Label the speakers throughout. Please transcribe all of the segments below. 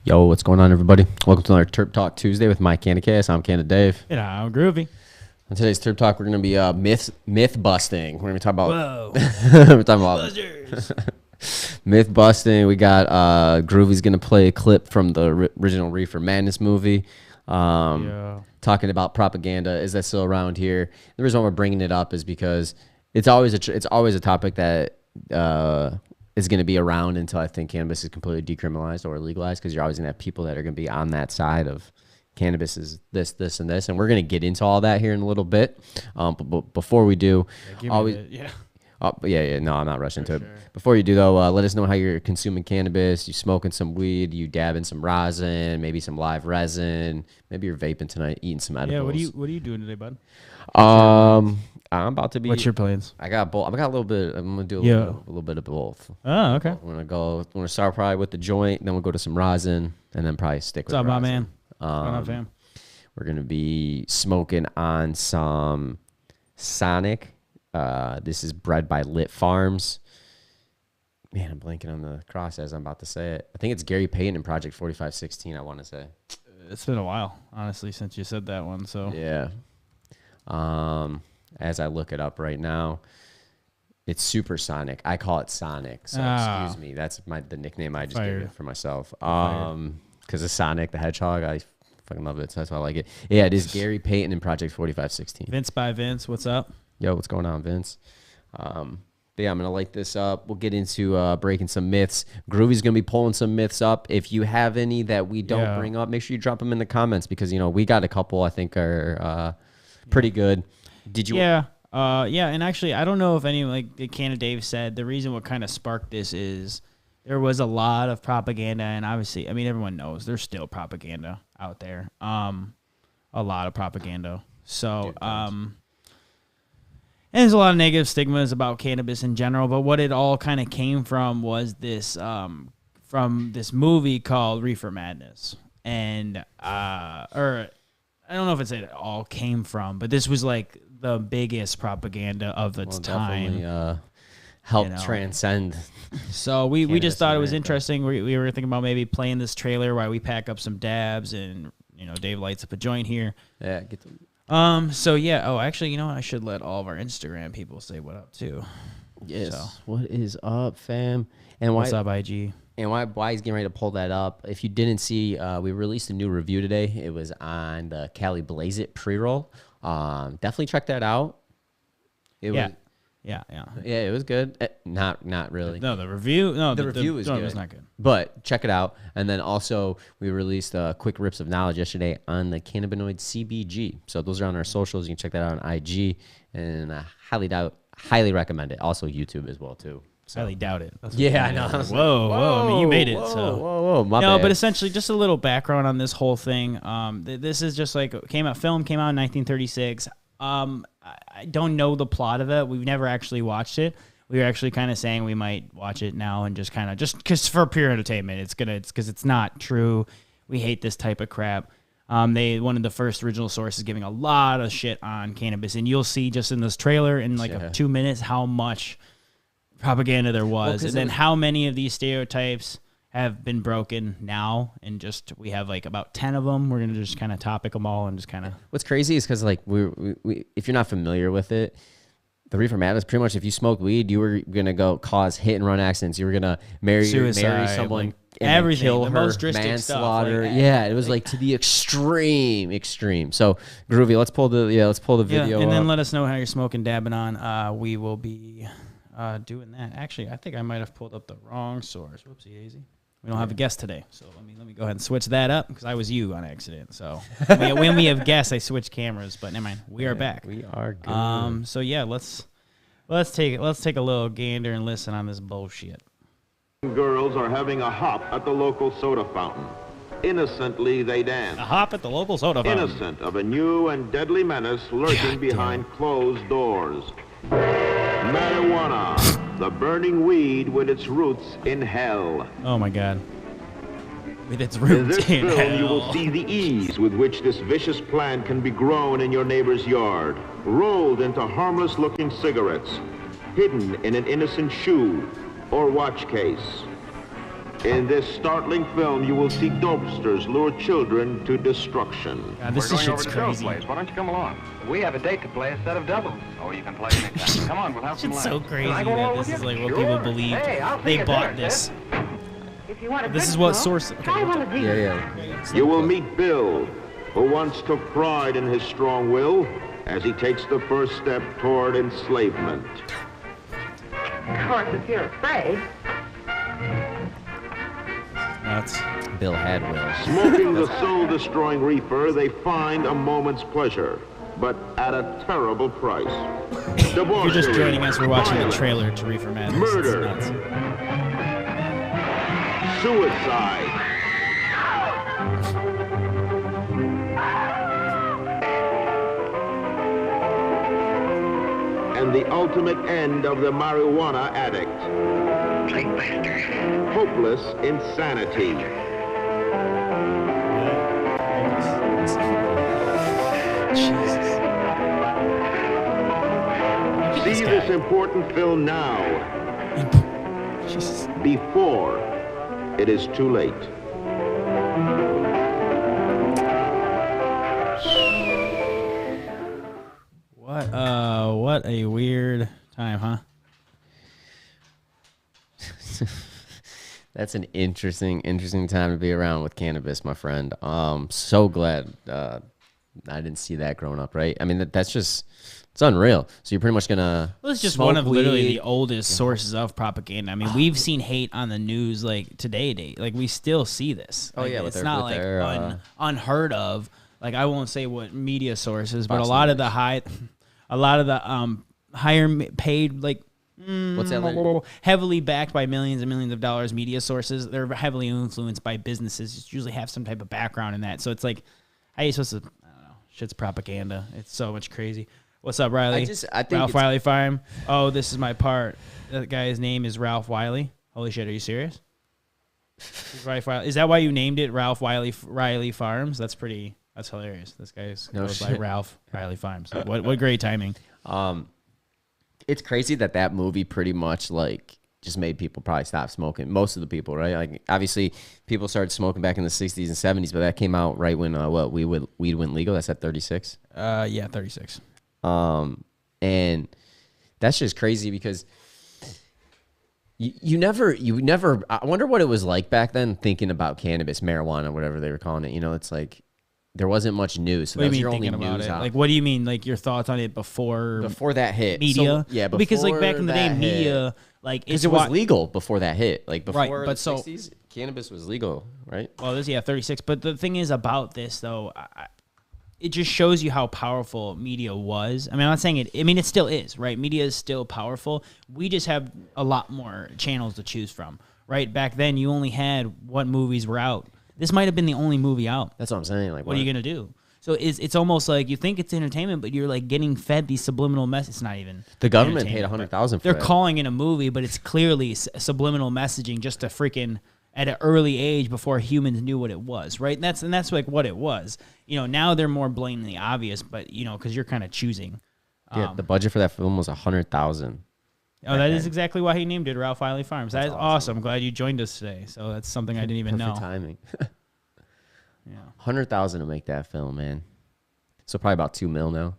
Speaker 1: Yo, what's going on, everybody? Welcome to another Terp Talk Tuesday with my Cannabis. I'm Canada Dave.
Speaker 2: And I'm Groovy.
Speaker 1: On today's Terp Talk, we're going to be myth busting. We're going to talk about
Speaker 2: we're talking
Speaker 1: about myth busting. We got Groovy's going to play a clip from the original Reefer Madness movie. Talking about propaganda. Is that still around here? The reason why we're bringing it up is because it's always a topic that is going to be around until I think cannabis is completely decriminalized or legalized, because you're always going to have people that are going to be on that side of cannabis is this, and this. And we're going to get into all that here in a little bit. But before we do, no, I'm not rushing to it. Before you do, though, let us know how you're consuming cannabis. You smoking some weed, you dabbing some rosin, maybe some live resin. Maybe you're vaping tonight, eating some edibles.
Speaker 2: Yeah, what are you doing today, bud?
Speaker 1: I'm about to be.
Speaker 2: What's your plans?
Speaker 1: I got both. I got a little bit. I'm gonna do a little bit of both.
Speaker 2: Oh, okay.
Speaker 1: We're gonna start probably with the joint, then we'll go to some rosin, and then probably stick with.
Speaker 2: What's up,
Speaker 1: rosin.
Speaker 2: my man? What's going on, fam?
Speaker 1: We're gonna be smoking on some Sonic. This is bred by Lit Farms. Man, I'm blanking on the cross as I'm about to say it. I think it's Gary Payton and Project 4516. I want to say.
Speaker 2: It's been a while, honestly, since you said that one. So
Speaker 1: yeah. As I look it up right now, it's Supersonic. I call it Sonic, so excuse me. That's the nickname I just gave it for myself. Because of Sonic the Hedgehog, I fucking love it. So that's why I like it. Yeah, it is Gary Payton and Project 4516.
Speaker 2: Vince by Vince, what's up?
Speaker 1: Yo, what's going on, Vince? But yeah, I'm gonna light this up. We'll get into breaking some myths. Groovy's gonna be pulling some myths up. If you have any that we don't bring up, make sure you drop them in the comments, because we got a couple I think are pretty good. Did you?
Speaker 2: Yeah. And actually, I don't know if any, like Canada Dave said, the reason what kind of sparked this is there was a lot of propaganda, and obviously, I mean, everyone knows there's still propaganda out there. A lot of propaganda. So, and there's a lot of negative stigmas about cannabis in general, but what it all kind of came from was this, from this movie called Reefer Madness. And, or I don't know if it all came from, but this was like the biggest propaganda of its time.
Speaker 1: Definitely helped transcend.
Speaker 2: So we just thought it was interesting. We were thinking about maybe playing this trailer while we pack up some dabs, and Dave lights up a joint here.
Speaker 1: Yeah, get them.
Speaker 2: So yeah. Oh, actually, you know what? I should let all of our Instagram people say what up too.
Speaker 1: Yes.
Speaker 2: So.
Speaker 1: What is up, fam? And
Speaker 2: what's up, IG?
Speaker 1: And why he's getting ready to pull that up? If you didn't see, we released a new review today. It was on the Cali Blaze It pre-roll. Definitely check that out.
Speaker 2: Yeah,
Speaker 1: it was good. Not really.
Speaker 2: No, the review. No,
Speaker 1: the review is good.
Speaker 2: It was not good.
Speaker 1: But check it out. And then also we released quick rips of knowledge yesterday on the cannabinoid CBG. So those are on our socials. You can check that out on IG, and highly recommend it. Also YouTube as well too.
Speaker 2: So. Highly doubt it.
Speaker 1: Yeah, I know.
Speaker 2: Whoa. I mean, you made it.
Speaker 1: Whoa, my bad.
Speaker 2: No, but essentially, just a little background on this whole thing. This is just like came out in 1936. I don't know the plot of it. We've never actually watched it. We were actually kind of saying we might watch it now and just because for pure entertainment. It's because it's not true. We hate this type of crap. One of the first original sources giving a lot of shit on cannabis, and you'll see just in this trailer in like 2 minutes how much propaganda there was, and then how many of these stereotypes have been broken now, and just we have like about 10 of them. We're gonna just kind of topic them all and just kind of.
Speaker 1: What's crazy is because like we if you're not familiar with it, the reefer madness, pretty much if you smoked weed, you were gonna go cause hit and run accidents. You were gonna marry someone.
Speaker 2: Like, everything,
Speaker 1: kill
Speaker 2: the
Speaker 1: her,
Speaker 2: most manslaughter.
Speaker 1: Stuff, like, yeah, it was like to the extreme. So Groovy, let's pull the video.
Speaker 2: And then let us know how you're smoking, dabbing on. We will be doing that. Actually, I think I might have pulled up the wrong source. Whoopsie daisy. We don't have a guest today, so let me go ahead and switch that up because I was you on accident. So when we have guests, I switch cameras. But never mind, we are back.
Speaker 1: We are good.
Speaker 2: So yeah, let's take a little gander and listen on this bullshit.
Speaker 3: Girls are having a hop at the local soda fountain. Innocently, they dance.
Speaker 2: A hop at the local soda fountain.
Speaker 3: Innocent of a new and deadly menace lurking behind closed doors. Marijuana, the burning weed with its roots in hell.
Speaker 2: Oh my God. With its roots
Speaker 3: in this film, you will see the ease with which this vicious plant can be grown in your neighbor's yard, rolled into harmless-looking cigarettes, hidden in an innocent shoe or watch case. In this startling film, you will see dopesters lure children to destruction.
Speaker 2: God, this shit's crazy.
Speaker 4: Why don't you come along? We have a date to play a set of doubles. Oh, you can play anytime. Come on, we'll have some
Speaker 2: lunch.
Speaker 4: lunch.
Speaker 2: It's so crazy that this is like what people believe. They bought this.
Speaker 5: If you want
Speaker 2: this is what source. Okay,
Speaker 1: yeah.
Speaker 3: You will meet Bill, who once took pride in his strong will as he takes the first step toward enslavement.
Speaker 5: Of course, if you're afraid.
Speaker 2: That's
Speaker 1: Bill had will.
Speaker 3: Smoking the soul-destroying reefer, they find a moment's pleasure, but at a terrible price.
Speaker 2: If you're just joining us, we're watching the trailer to Reefer Madness.
Speaker 3: Murder. Suicide. And the ultimate end of the marijuana addict. Hopeless insanity.
Speaker 2: Jesus.
Speaker 3: See this important film now.
Speaker 2: Jesus.
Speaker 3: Before it is too late.
Speaker 2: What a weird time, huh?
Speaker 1: That's an interesting time to be around with cannabis, my friend. So glad I didn't see that growing up, right? I mean, that's just, it's unreal. So you're pretty much gonna.
Speaker 2: Well, it's just one of literally the oldest sources of propaganda. I mean, we've seen hate on the news like today. Like we still see this.
Speaker 1: Oh
Speaker 2: like,
Speaker 1: yeah,
Speaker 2: it's not like unheard of. Like I won't say what media sources, but a lot of the higher paid like.
Speaker 1: What's that?
Speaker 2: Heavily backed by millions and millions of dollars media sources. They're heavily influenced by businesses. Just usually have some type of background in that. So it's like, how are you supposed to? I don't know. Shit's propaganda. It's so much crazy. What's up, Riley?
Speaker 1: I think
Speaker 2: Ralph Wiley Farm. Oh, this is my part. That guy's name is Ralph Wiley. Holy shit! Are you serious? Is that why you named it Ralph Riley Farms? That's hilarious. This guy's goes by Ralph Riley Farms. What great timing.
Speaker 1: It's crazy that movie pretty much like just made people probably stop smoking. Most of the people, right? Like obviously people started smoking back in the 60s and 70s, but that came out right when weed went legal. That's at 36.
Speaker 2: Yeah, 36.
Speaker 1: And that's just crazy because you never. I wonder what it was like back then thinking about cannabis, marijuana, whatever they were calling it. You know, it's like. There wasn't much news. So
Speaker 2: what do you mean thinking about it? Like, what do you mean? Like your thoughts on it before
Speaker 1: that hit?
Speaker 2: Media,
Speaker 1: so, yeah,
Speaker 2: because like back in the day, media, like
Speaker 1: because it was legal before that hit. Like before
Speaker 2: right, but
Speaker 1: the 60s, cannabis was legal, right?
Speaker 2: Well, 36. But the thing is about this, though, it just shows you how powerful media was. I mean, I'm not saying it. I mean, it still is, right? Media is still powerful. We just have a lot more channels to choose from, right? Back then, you only had what movies were out. This might have been the only movie out.
Speaker 1: That's what I'm saying. Like,
Speaker 2: what are you gonna do? So it's almost like you think it's entertainment, but you're like getting fed these subliminal messages. It's not even.
Speaker 1: The government paid $100,000 for
Speaker 2: They're
Speaker 1: it.
Speaker 2: calling it a movie, but it's clearly subliminal messaging just to freaking at an early age before humans knew what it was, right? And that's like what it was. You know, now they're more blatantly obvious, but you know, because you're kind of choosing.
Speaker 1: Yeah, the budget for that film was $100,000.
Speaker 2: Oh, that is exactly why he named it Ralph Wiley Farms. That is awesome. I'm glad you joined us today. So that's something I didn't even know.
Speaker 1: Timing.
Speaker 2: Yeah,
Speaker 1: $100,000 to make that film, man. So probably about $2 million now.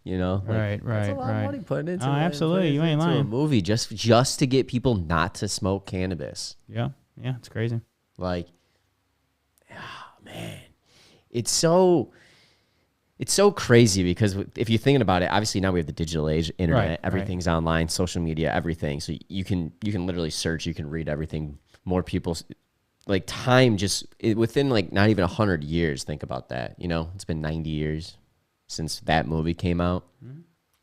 Speaker 1: You know,
Speaker 2: like,
Speaker 1: that's a lot of money put into
Speaker 2: absolutely, you ain't lying.
Speaker 1: A movie just to get people not to smoke cannabis.
Speaker 2: Yeah, it's crazy.
Speaker 1: Like, man, it's so crazy because if you're thinking about it, obviously now we have the digital age, internet, everything's online, social media, everything. So you can literally search, you can read everything. More people, like time within like not even 100 years. Think about that. You know, it's been 90 years since that movie came out.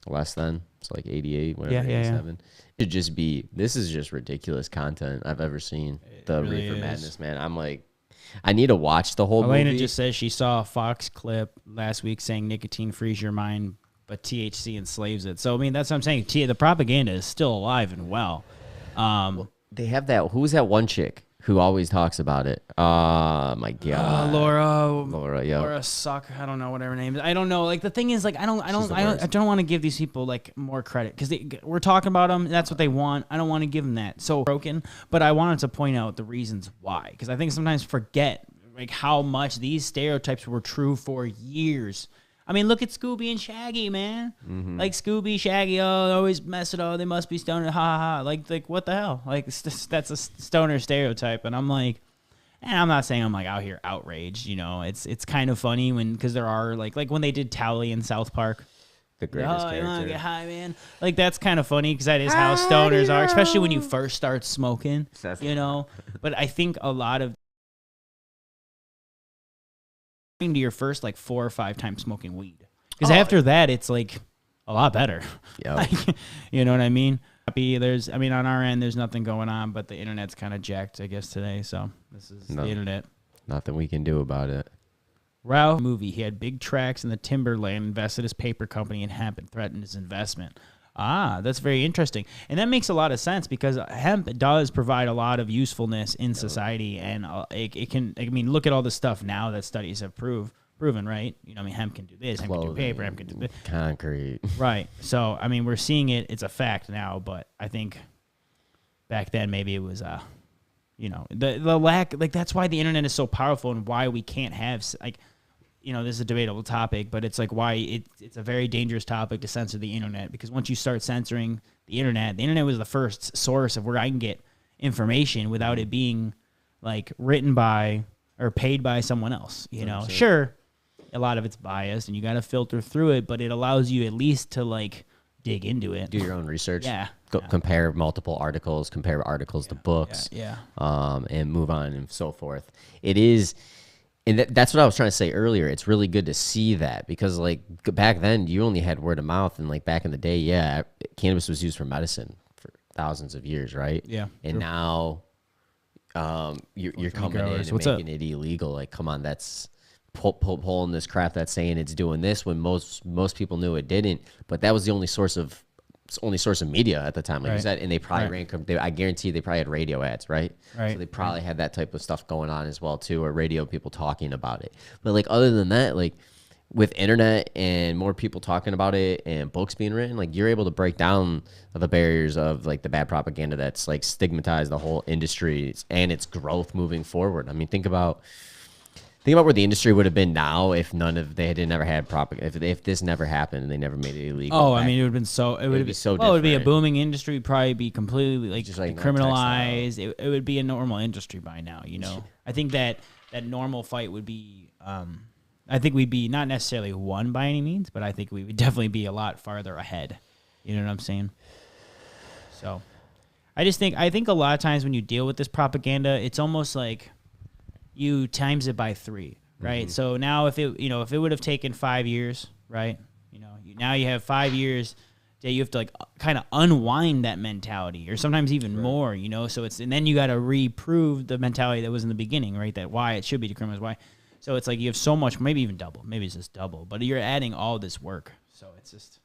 Speaker 1: Less than, so like 88, whatever, 87. This is just ridiculous content I've ever seen. The really Reefer Madness, man. I'm like, I need to watch the whole movie.
Speaker 2: Elena just says she saw a Fox clip last week saying nicotine frees your mind, but THC enslaves it. So, I mean, that's what I'm saying. The propaganda is still alive and well.
Speaker 1: They have that. Who's that one chick who always talks about it? My God.
Speaker 2: Laura suck. I don't know what her name is. I don't know. Like the thing is, like I don't want to give these people like more credit because we're talking about them. That's what they want. I don't want to give them that. So broken. But I wanted to point out the reasons why because I think sometimes forget like how much these stereotypes were true for years. I mean, look at Scooby and Shaggy, man. Mm-hmm. Like Scooby, Shaggy, oh, they always mess it up. They must be stoner, ha ha ha. Like what the hell? Like that's a stoner stereotype, and I'm like, and I'm not saying I'm like out here outraged. You know, it's kind of funny because there are like when they did Tally in South Park.
Speaker 1: The greatest character.
Speaker 2: You want to get high, man? Like that's kind of funny because that is how stoners are, especially when you first start smoking. You know, but I think a lot of to your first like 4 or 5 times smoking weed because after that it's like a lot better. Like, you know what I mean? On our end there's nothing going on, but the internet's kind of jacked I guess today, so this is the internet.
Speaker 1: Nothing we can do about it.
Speaker 2: Ralph movie, he had big tracts in the timberland, invested his paper company in hemp and threatened his investment. That's very interesting. And that makes a lot of sense because hemp does provide a lot of usefulness in society. And it can, I mean, look at all the stuff now that studies have proven, right? You know, I mean, hemp can do this, hemp can do paper, hemp can do this.
Speaker 1: Concrete.
Speaker 2: Right. So, I mean, we're seeing it. It's a fact now, but I think back then maybe it was, you know, the lack, like that's why the internet is so powerful and why we can't have, like, you know, this is a debatable topic, but it's like why it's a very dangerous topic to censor the internet because once you start censoring the internet was the first source of where I can get information without it being like written by or paid by someone else. You know, sure, a lot of it's biased and you got to filter through it, but it allows you at least to like dig into it,
Speaker 1: do your own research,
Speaker 2: compare
Speaker 1: compare multiple articles, to books, and move on and so forth. It is. And that's what I was trying to say earlier. It's really good to see that because, like, back then you only had word of mouth, and like back in the day, cannabis was used for medicine for thousands of years, right?
Speaker 2: Yeah.
Speaker 1: And now, you're coming in and making it illegal. Like, come on, that's pulling this crap that's saying it's doing this when most people knew it didn't. But that was the only source of media at the time, like you said, and they probably ran. I guarantee they probably had radio ads, right? So they probably had that type of stuff going on as well too, or radio people talking about it. But like other than that, like with internet and more people talking about it and books being written, like you're able to break down the barriers of like the bad propaganda that's like stigmatized the whole industry and its growth moving forward. I mean, think about where the industry would have been now if they had never had propaganda. If this never happened and they never made it illegal.
Speaker 2: Oh, I mean, it would have been so. It would be so. Well, it would be a booming industry. It'd probably be completely like decriminalized. It would be a normal industry by now. You know, I think that normal fight would be. I think we'd be not necessarily won by any means, but I think we would definitely be a lot farther ahead. You know what I'm saying? So, I think a lot of times when you deal with this propaganda, it's almost like you times it by 3, right? So now if it would have taken 5 years, right? Now you have 5 years that you have to like kind of unwind that mentality, or sometimes even more, So and then you got to reprove the mentality that was in the beginning, right? That why it should be decriminalized, why. So it's like you have so much, maybe even double, maybe it's just double, but you're adding all this work. So it's just,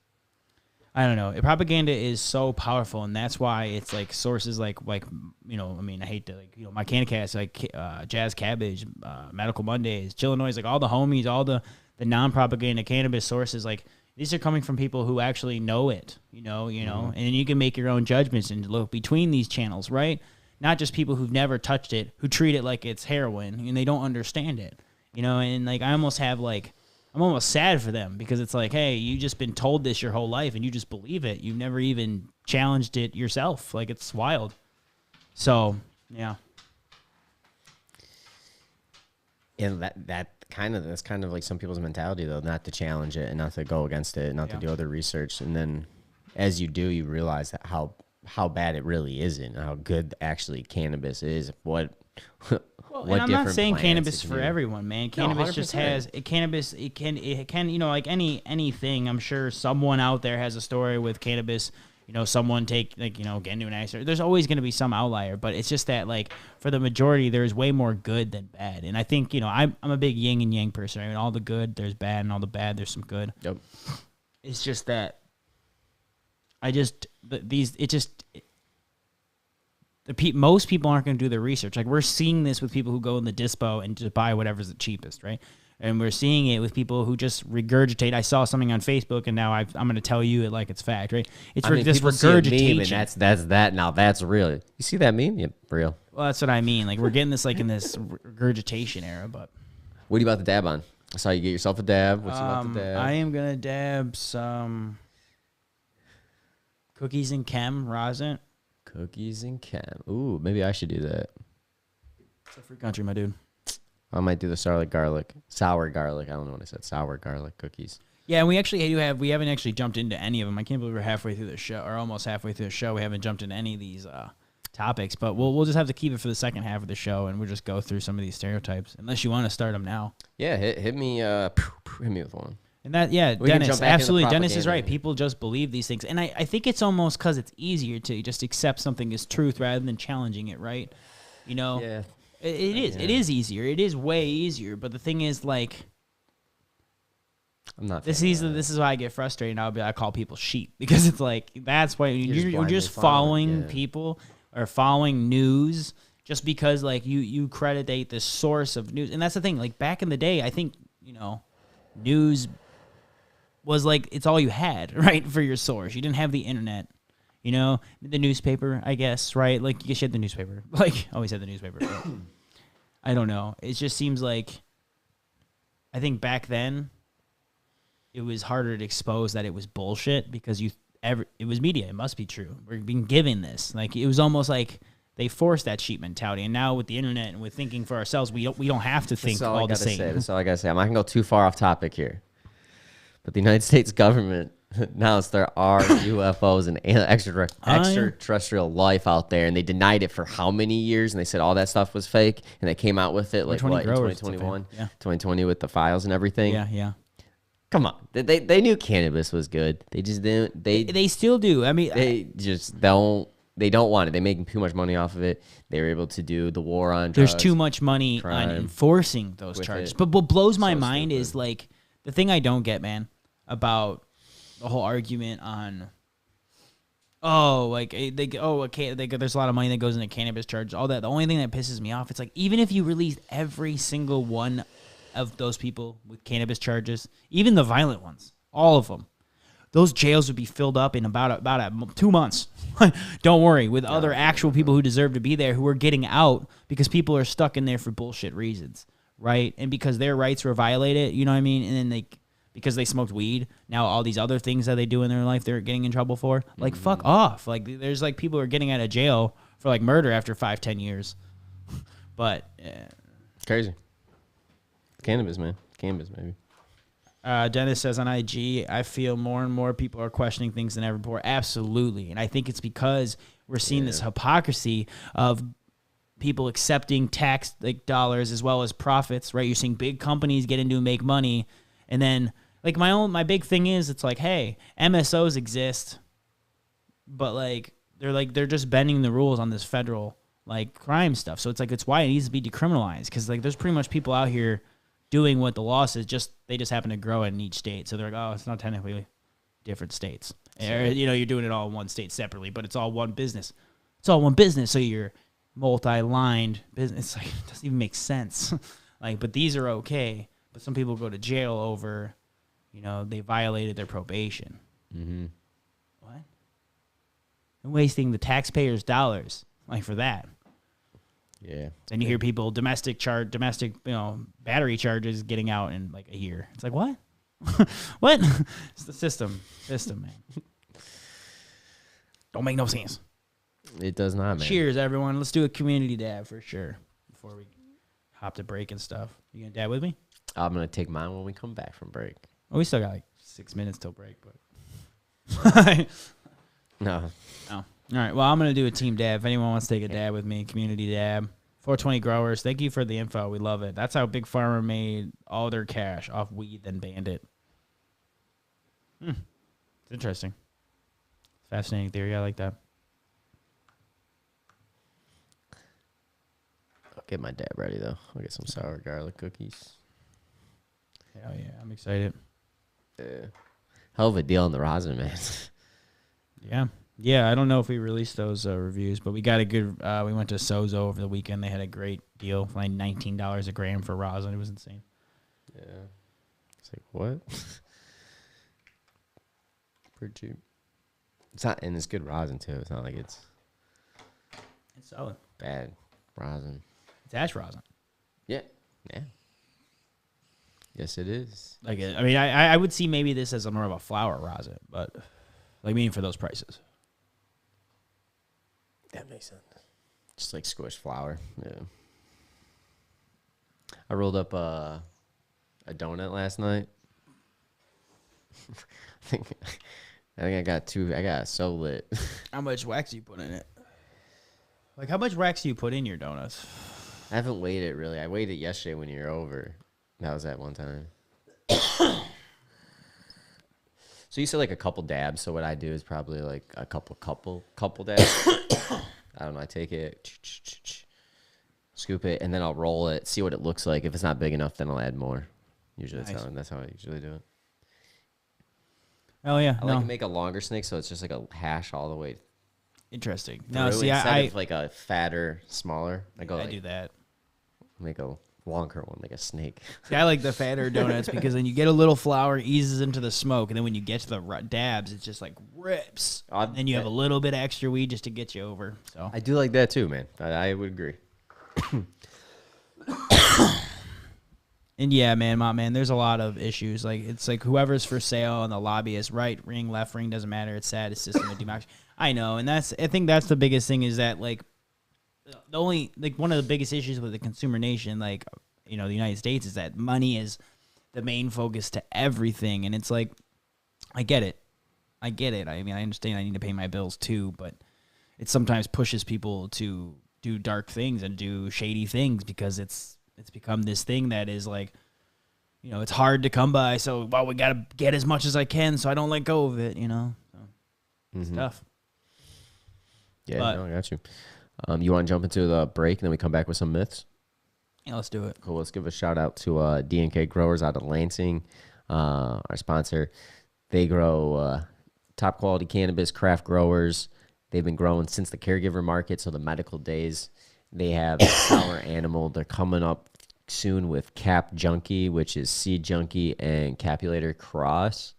Speaker 2: I don't know. Propaganda is so powerful, and that's why it's like sources like I hate to my CannaCast, like Jazz Cabbage, Medical Mondays, Chillinois, like all the homies, all the non-propaganda cannabis sources, like these are coming from people who actually know it, and you can make your own judgments and look between these channels, right? Not just people who've never touched it, who treat it like it's heroin and they don't understand it, and like I'm almost sad for them because it's like, hey, you just been told this your whole life and you just believe it. You've never even challenged it yourself. Like, it's wild. So, yeah.
Speaker 1: And that's kind of like some people's mentality, though, not to challenge it and not to go against it, not to do other research. And then as you do, you realize that how bad it really isn't, how good actually cannabis is. Well,
Speaker 2: and I'm not saying cannabis for everyone, man. Cannabis just has it can like anything. I'm sure someone out there has a story with cannabis. Someone get into an accident. There's always going to be some outlier, but it's just that like for the majority, there's way more good than bad. And I think I'm a big yin and yang person. I mean, all the good there's bad, and all the bad there's some good.
Speaker 1: Yep.
Speaker 2: It's just that most people aren't going to do their research. Like, we're seeing this with people who go in the dispo and just buy whatever's the cheapest, right? And we're seeing it with people who just regurgitate. I saw something on Facebook, and now I'm going to tell you it like it's fact, right? It's this regurgitation.
Speaker 1: And that's that. Now that's real. You see that meme? Yep, real.
Speaker 2: Well, that's what I mean. Like, we're getting this like in this regurgitation era. But
Speaker 1: what are you about to dab on? I saw you get yourself a dab. What's you about to dab?
Speaker 2: I am going to dab some cookies and chem rosin.
Speaker 1: Cookies and chem. Ooh, maybe I should do that.
Speaker 2: It's a free country, my dude.
Speaker 1: I might do the sour garlic. I don't know what I said. Sour garlic cookies.
Speaker 2: Yeah, and we haven't actually jumped into any of them. I can't believe we're halfway through the show, or almost halfway through the show. We haven't jumped into any of these topics, but we'll just have to keep it for the second half of the show, and we'll just go through some of these stereotypes, unless you want to start them now.
Speaker 1: Yeah, hit me with one.
Speaker 2: And Dennis, absolutely. Dennis is right. People just believe these things. And I think it's almost because it's easier to just accept something as truth rather than challenging it, right?
Speaker 1: Yeah.
Speaker 2: It is. Yeah. It is easier. It is way easier. But the thing is, like,
Speaker 1: I'm not.
Speaker 2: This is why I get frustrated. I call people sheep, because it's like, that's why you're just following people or following news just because, like, you creditate the source of news. And that's the thing. Like, back in the day, I think, news was like, it's all you had, right, for your source. You didn't have the internet, the newspaper, I guess, right? Like, you guess you had the newspaper. Like, always had the newspaper. I don't know. It just seems like, I think back then, it was harder to expose that it was bullshit because it was media. It must be true. We're being given this. Like, it was almost like they forced that sheep mentality. And now with the internet and with thinking for ourselves, we don't have to think all the same.
Speaker 1: That's all I gotta say. I'm not gonna go too far off topic here. But the United States government announced there are UFOs and extraterrestrial life out there, and they denied it for how many years? And they said all that stuff was fake, and they came out with it like what, in 2021, 2020 with the files and everything.
Speaker 2: Yeah.
Speaker 1: Come on, they knew cannabis was good. They just didn't.
Speaker 2: They still do. I mean,
Speaker 1: they just don't. They don't want it. They make too much money off of it. They were able to do the war on drugs.
Speaker 2: There's too much money on enforcing those charges. But what blows my mind is, like, the thing I don't get, man, about the whole argument on, there's a lot of money that goes into cannabis charges, all that. The only thing that pisses me off, it's like, even if you released every single one of those people with cannabis charges, even the violent ones, all of them, those jails would be filled up in about 2 months. Don't worry, with other actual people who deserve to be there, who are getting out because people are stuck in there for bullshit reasons, right? And because their rights were violated, you know what I mean? And then because they smoked weed, now all these other things that they do in their life, they're getting in trouble for. Like, fuck off. Like, there's, like, people who are getting out of jail for, like, murder after 5-10 years. But
Speaker 1: it's crazy. Cannabis, man. Cannabis, maybe.
Speaker 2: Dennis says on IG, I feel more and more people are questioning things than ever before. Absolutely. And I think it's because we're seeing this hypocrisy of people accepting tax like dollars as well as profits, right? You're seeing big companies get into and make money, and then like my big thing is it's like, hey, MSOs exist, but like they're just bending the rules on this federal like crime stuff. So it's why it needs to be decriminalized, because like there's pretty much people out here doing what the law says, they just happen to grow it in each state. So they're like, oh, it's not technically different states. Or, you're doing it all in one state separately, but it's all one business. It's all one business, so you're multi-lined business. Like, it doesn't even make sense. Like, but these are okay. But some people go to jail over, they violated their probation. Mm-hmm. What? And wasting the taxpayers' dollars, like, for that.
Speaker 1: Yeah.
Speaker 2: Then you hear people domestic battery charges getting out in like a year. It's like, what? What? It's the system, man. Don't make no sense.
Speaker 1: It does not, man.
Speaker 2: Cheers, everyone. Let's do a community dab for sure before we hop to break and stuff. You gonna dab with me?
Speaker 1: I'm gonna take mine when we come back from break.
Speaker 2: Oh, we still got like 6 minutes till break, but
Speaker 1: No.
Speaker 2: All right. Well, I'm gonna do a team dab. If anyone wants to take a dab with me, community dab. 420 growers. Thank you for the info. We love it. That's how Big Pharma made all their cash off weed, then banned it. It's interesting. Fascinating theory. I like that.
Speaker 1: I'll get my dab ready though. I'll get some sour garlic cookies.
Speaker 2: Hell yeah, I'm excited.
Speaker 1: Yeah. Hell of a deal on the rosin, man.
Speaker 2: Yeah, I don't know if we released those reviews, but we got a good. We went to Sozo over the weekend. They had a great deal, like $19 a gram for rosin. It was insane.
Speaker 1: Yeah. It's like, what? Pretty cheap. It's not, and it's good rosin too. It's not like it's
Speaker 2: solid.
Speaker 1: Bad rosin.
Speaker 2: It's ash rosin.
Speaker 1: Yeah. Yes, it is.
Speaker 2: Like, I mean, I would see maybe this as more of a flower rosin, but like, meaning for those prices.
Speaker 1: That makes sense. Just like squished flour. Yeah. I rolled up a donut last night. I think I got so lit.
Speaker 2: How much wax do you put in it? Like, how much wax do you put in your donuts?
Speaker 1: I haven't weighed it really. I weighed it yesterday when you were over. That was that one time. So you said like a couple dabs. So what I do is probably like a couple dabs. I don't know. I take it, scoop it, and then I'll roll it, see what it looks like. If it's not big enough, then I'll add more. Usually that's how I usually do it.
Speaker 2: Oh yeah,
Speaker 1: I like to make a longer snake, so it's just like a hash all the way.
Speaker 2: Interesting.
Speaker 1: No, see, instead of like a fatter, smaller, I
Speaker 2: do that.
Speaker 1: Make a longer one, like a snake.
Speaker 2: See, I like the fatter donuts because then you get a little flour, eases into the smoke, and then when you get to the dabs, it's just like rips. And then you have a little bit of extra weed just to get you over. So
Speaker 1: I do like that too, man. I would agree.
Speaker 2: And yeah, man, there's a lot of issues. Like, it's like whoever's for sale and the lobbyist, right ring, left ring, doesn't matter. It's sad. It's system of democracy. I know, and I think that's the biggest thing is that like the only like one of the biggest issues with the consumer nation, like the United States, is that money is the main focus to everything, and it's like I get it. I mean, I understand I need to pay my bills too, but it sometimes pushes people to do dark things and do shady things because it's become this thing that is like, it's hard to come by. So, we got to get as much as I can so I don't let go of it, So it's tough.
Speaker 1: Yeah, I got you. You want to jump into the break and then we come back with some myths?
Speaker 2: Yeah, let's do it.
Speaker 1: Cool. Let's give a shout out to D&K Growers out of Lansing, our sponsor. They grow top quality cannabis, craft growers. They've been growing since the caregiver market, so the medical days. They have Sour Animal. They're coming up soon with Cap Junkie, which is Seed Junkie and Capulator Cross.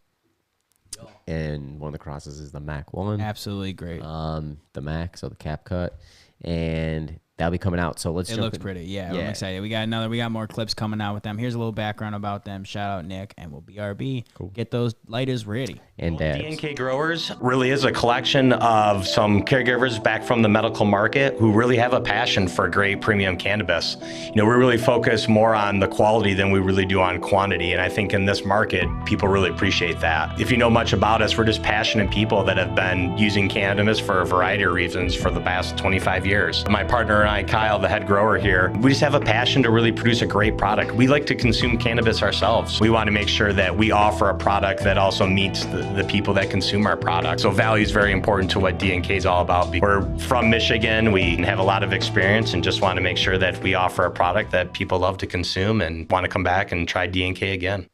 Speaker 1: And one of the crosses is the Mac 1.
Speaker 2: Absolutely great.
Speaker 1: The Mac, so the cap cut. And that'll be coming out. So let's
Speaker 2: It looks pretty. Yeah, I'm excited. We got more clips coming out with them. Here's a little background about them. Shout out Nick, and we'll BRB.
Speaker 1: Cool.
Speaker 2: Get those lighters ready.
Speaker 1: And dabs.
Speaker 6: D&K Growers really is a collection of some caregivers back from the medical market who really have a passion for great premium cannabis. We really focus more on the quality than we really do on quantity, and I think in this market, people really appreciate that. If you know much about us, we're just passionate people that have been using cannabis for a variety of reasons for the past 25 years. My partner and I, Kyle, the head grower here, we just have a passion to really produce a great product. We like to consume cannabis ourselves. We want to make sure that we offer a product that also meets the people that consume our product. So value is very important to what D&K is all about. We're from Michigan. We have a lot of experience and just want to make sure that we offer a product that people love to consume and want to come back and try D&K again.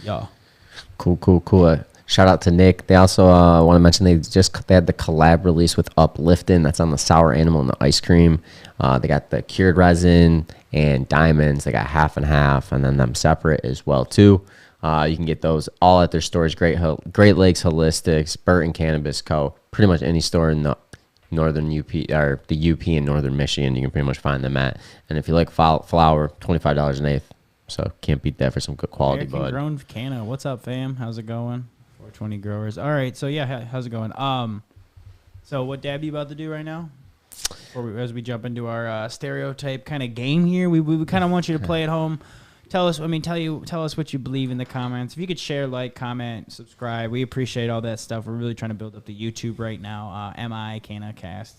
Speaker 2: Yeah.
Speaker 1: Cool. Shout out to Nick. They also want to mention they had the collab release with Uplifting. That's on the sour animal and the ice cream. They got the cured resin and diamonds. They got half and half, and then them separate as well too. You can get those all at their stores. Great Lakes Holistics, Burton Cannabis Co. Pretty much any store in the northern UP or the UP in northern Michigan, you can pretty much find them at. And if you like flower, $25 an eighth. So can't beat that for some good quality bud.
Speaker 2: Grown Canna. What's up, fam? How's it going? 420 growers. All right. So yeah, how's it going? So what dab you about to do right now? As we jump into our stereotype kind of game here, we kind of want you to play at home. Tell us what you believe in the comments. If you could share, like, comment, subscribe, we appreciate all that stuff. We're really trying to build up the YouTube right now. MI Canna Cast,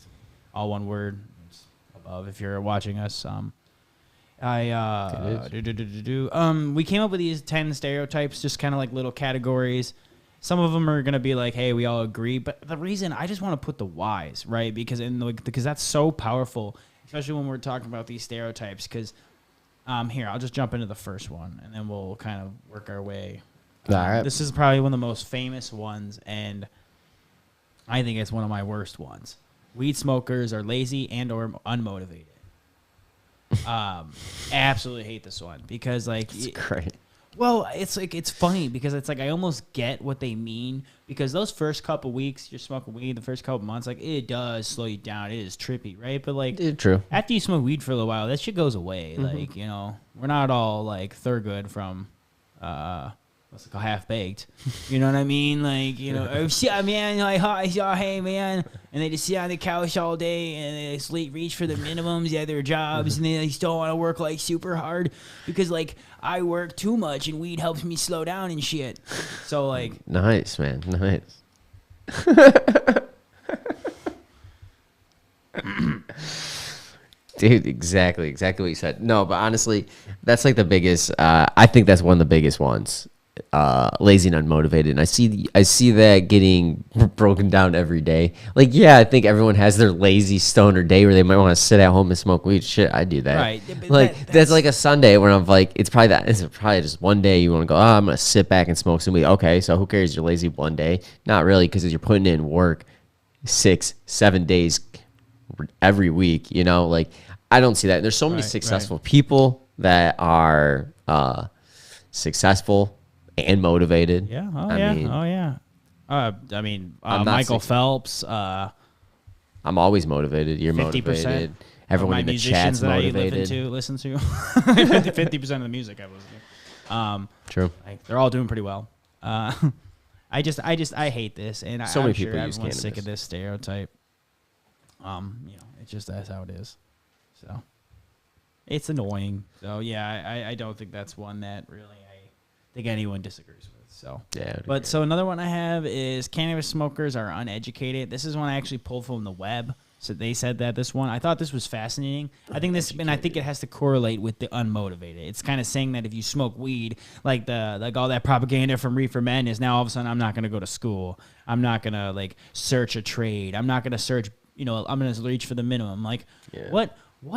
Speaker 2: all one word. It's above if you're watching us. We came up with these 10 stereotypes, just kind of like little categories. Some of them are gonna be like, hey, we all agree, but the reason I just want to put the whys, right? Because that's so powerful, especially when we're talking about these stereotypes. Because here, I'll just jump into the first one, and then we'll kind of work our way.
Speaker 1: All right.
Speaker 2: This is probably one of the most famous ones, and I think it's one of my worst ones. Weed smokers are lazy and or unmotivated. Absolutely hate this one because, like,
Speaker 1: it's great.
Speaker 2: Well, it's funny because it's like I almost get what they mean, because those first couple weeks you're smoking weed, the first couple months, like, it does slow you down. It is trippy, right? But like,
Speaker 1: true.
Speaker 2: After you smoke weed for a little while, that shit goes away. Mm-hmm. Like, you know, we're not all like Thurgood from what's it called, Half Baked. You know what I mean? Like, you know, oh shit, man, like, hey man, and they just sit on the couch all day and they sleep, reach for the minimums, yeah, their jobs, and they still want to work like super hard because like I work too much and weed helps me slow down and shit. So like,
Speaker 1: nice, man, nice. Dude, exactly what you said. No, but honestly, that's like the biggest. I think that's one of the biggest ones. Lazy and unmotivated, and I see that getting broken down every day. Like, yeah, I think everyone has their lazy stoner day where they might want to sit at home and smoke weed. Shit, I do that.
Speaker 2: Right.
Speaker 1: Like that's like a Sunday where I'm like, it's probably just one day you want to go, I'm gonna sit back and smoke some weed. Okay, so who cares? You're lazy one day. Not really, because you're putting in work 6-7 days every week. You know, like, I don't see that. And there's so many successful people that are successful and motivated.
Speaker 2: Yeah. I mean, Michael Phelps.
Speaker 1: I'm always motivated. You're 50%. Motivated. Everyone in the chat's motivated.
Speaker 2: Listen to 50% of the music I listen to.
Speaker 1: True.
Speaker 2: Like, they're all doing pretty well. I hate this, and
Speaker 1: so many people
Speaker 2: sure
Speaker 1: use cannabis.
Speaker 2: Sick of this stereotype. You know, it's just that's how it is. So it's annoying. So yeah, I don't think that's one that really I think anyone disagrees with. So
Speaker 1: yeah.
Speaker 2: But so another one I have is cannabis smokers are uneducated. This is one I actually pulled from the web. So they said that this one. I thought this was fascinating. I think it has to correlate with the unmotivated. It's kind of saying that if you smoke weed, like all that propaganda from Reefer Men is now all of a sudden I'm not going to go to school. I'm not going to like search a trade. I'm not going to search, you know, I'm going to reach for the minimum. Like, what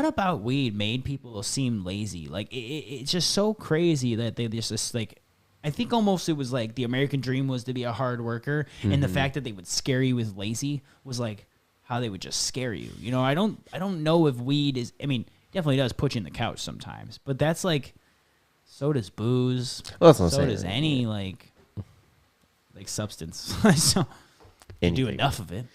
Speaker 2: about weed made people seem lazy? Like, it's just so crazy that they just like, I think almost it was like the American dream was to be a hard worker, and the fact that they would scare you with lazy was like how they would just scare you. You know, I don't know if weed is, I mean, definitely does put you in the couch sometimes, but that's like, so does booze.
Speaker 1: Well,
Speaker 2: so does any like substance. So you do enough of it.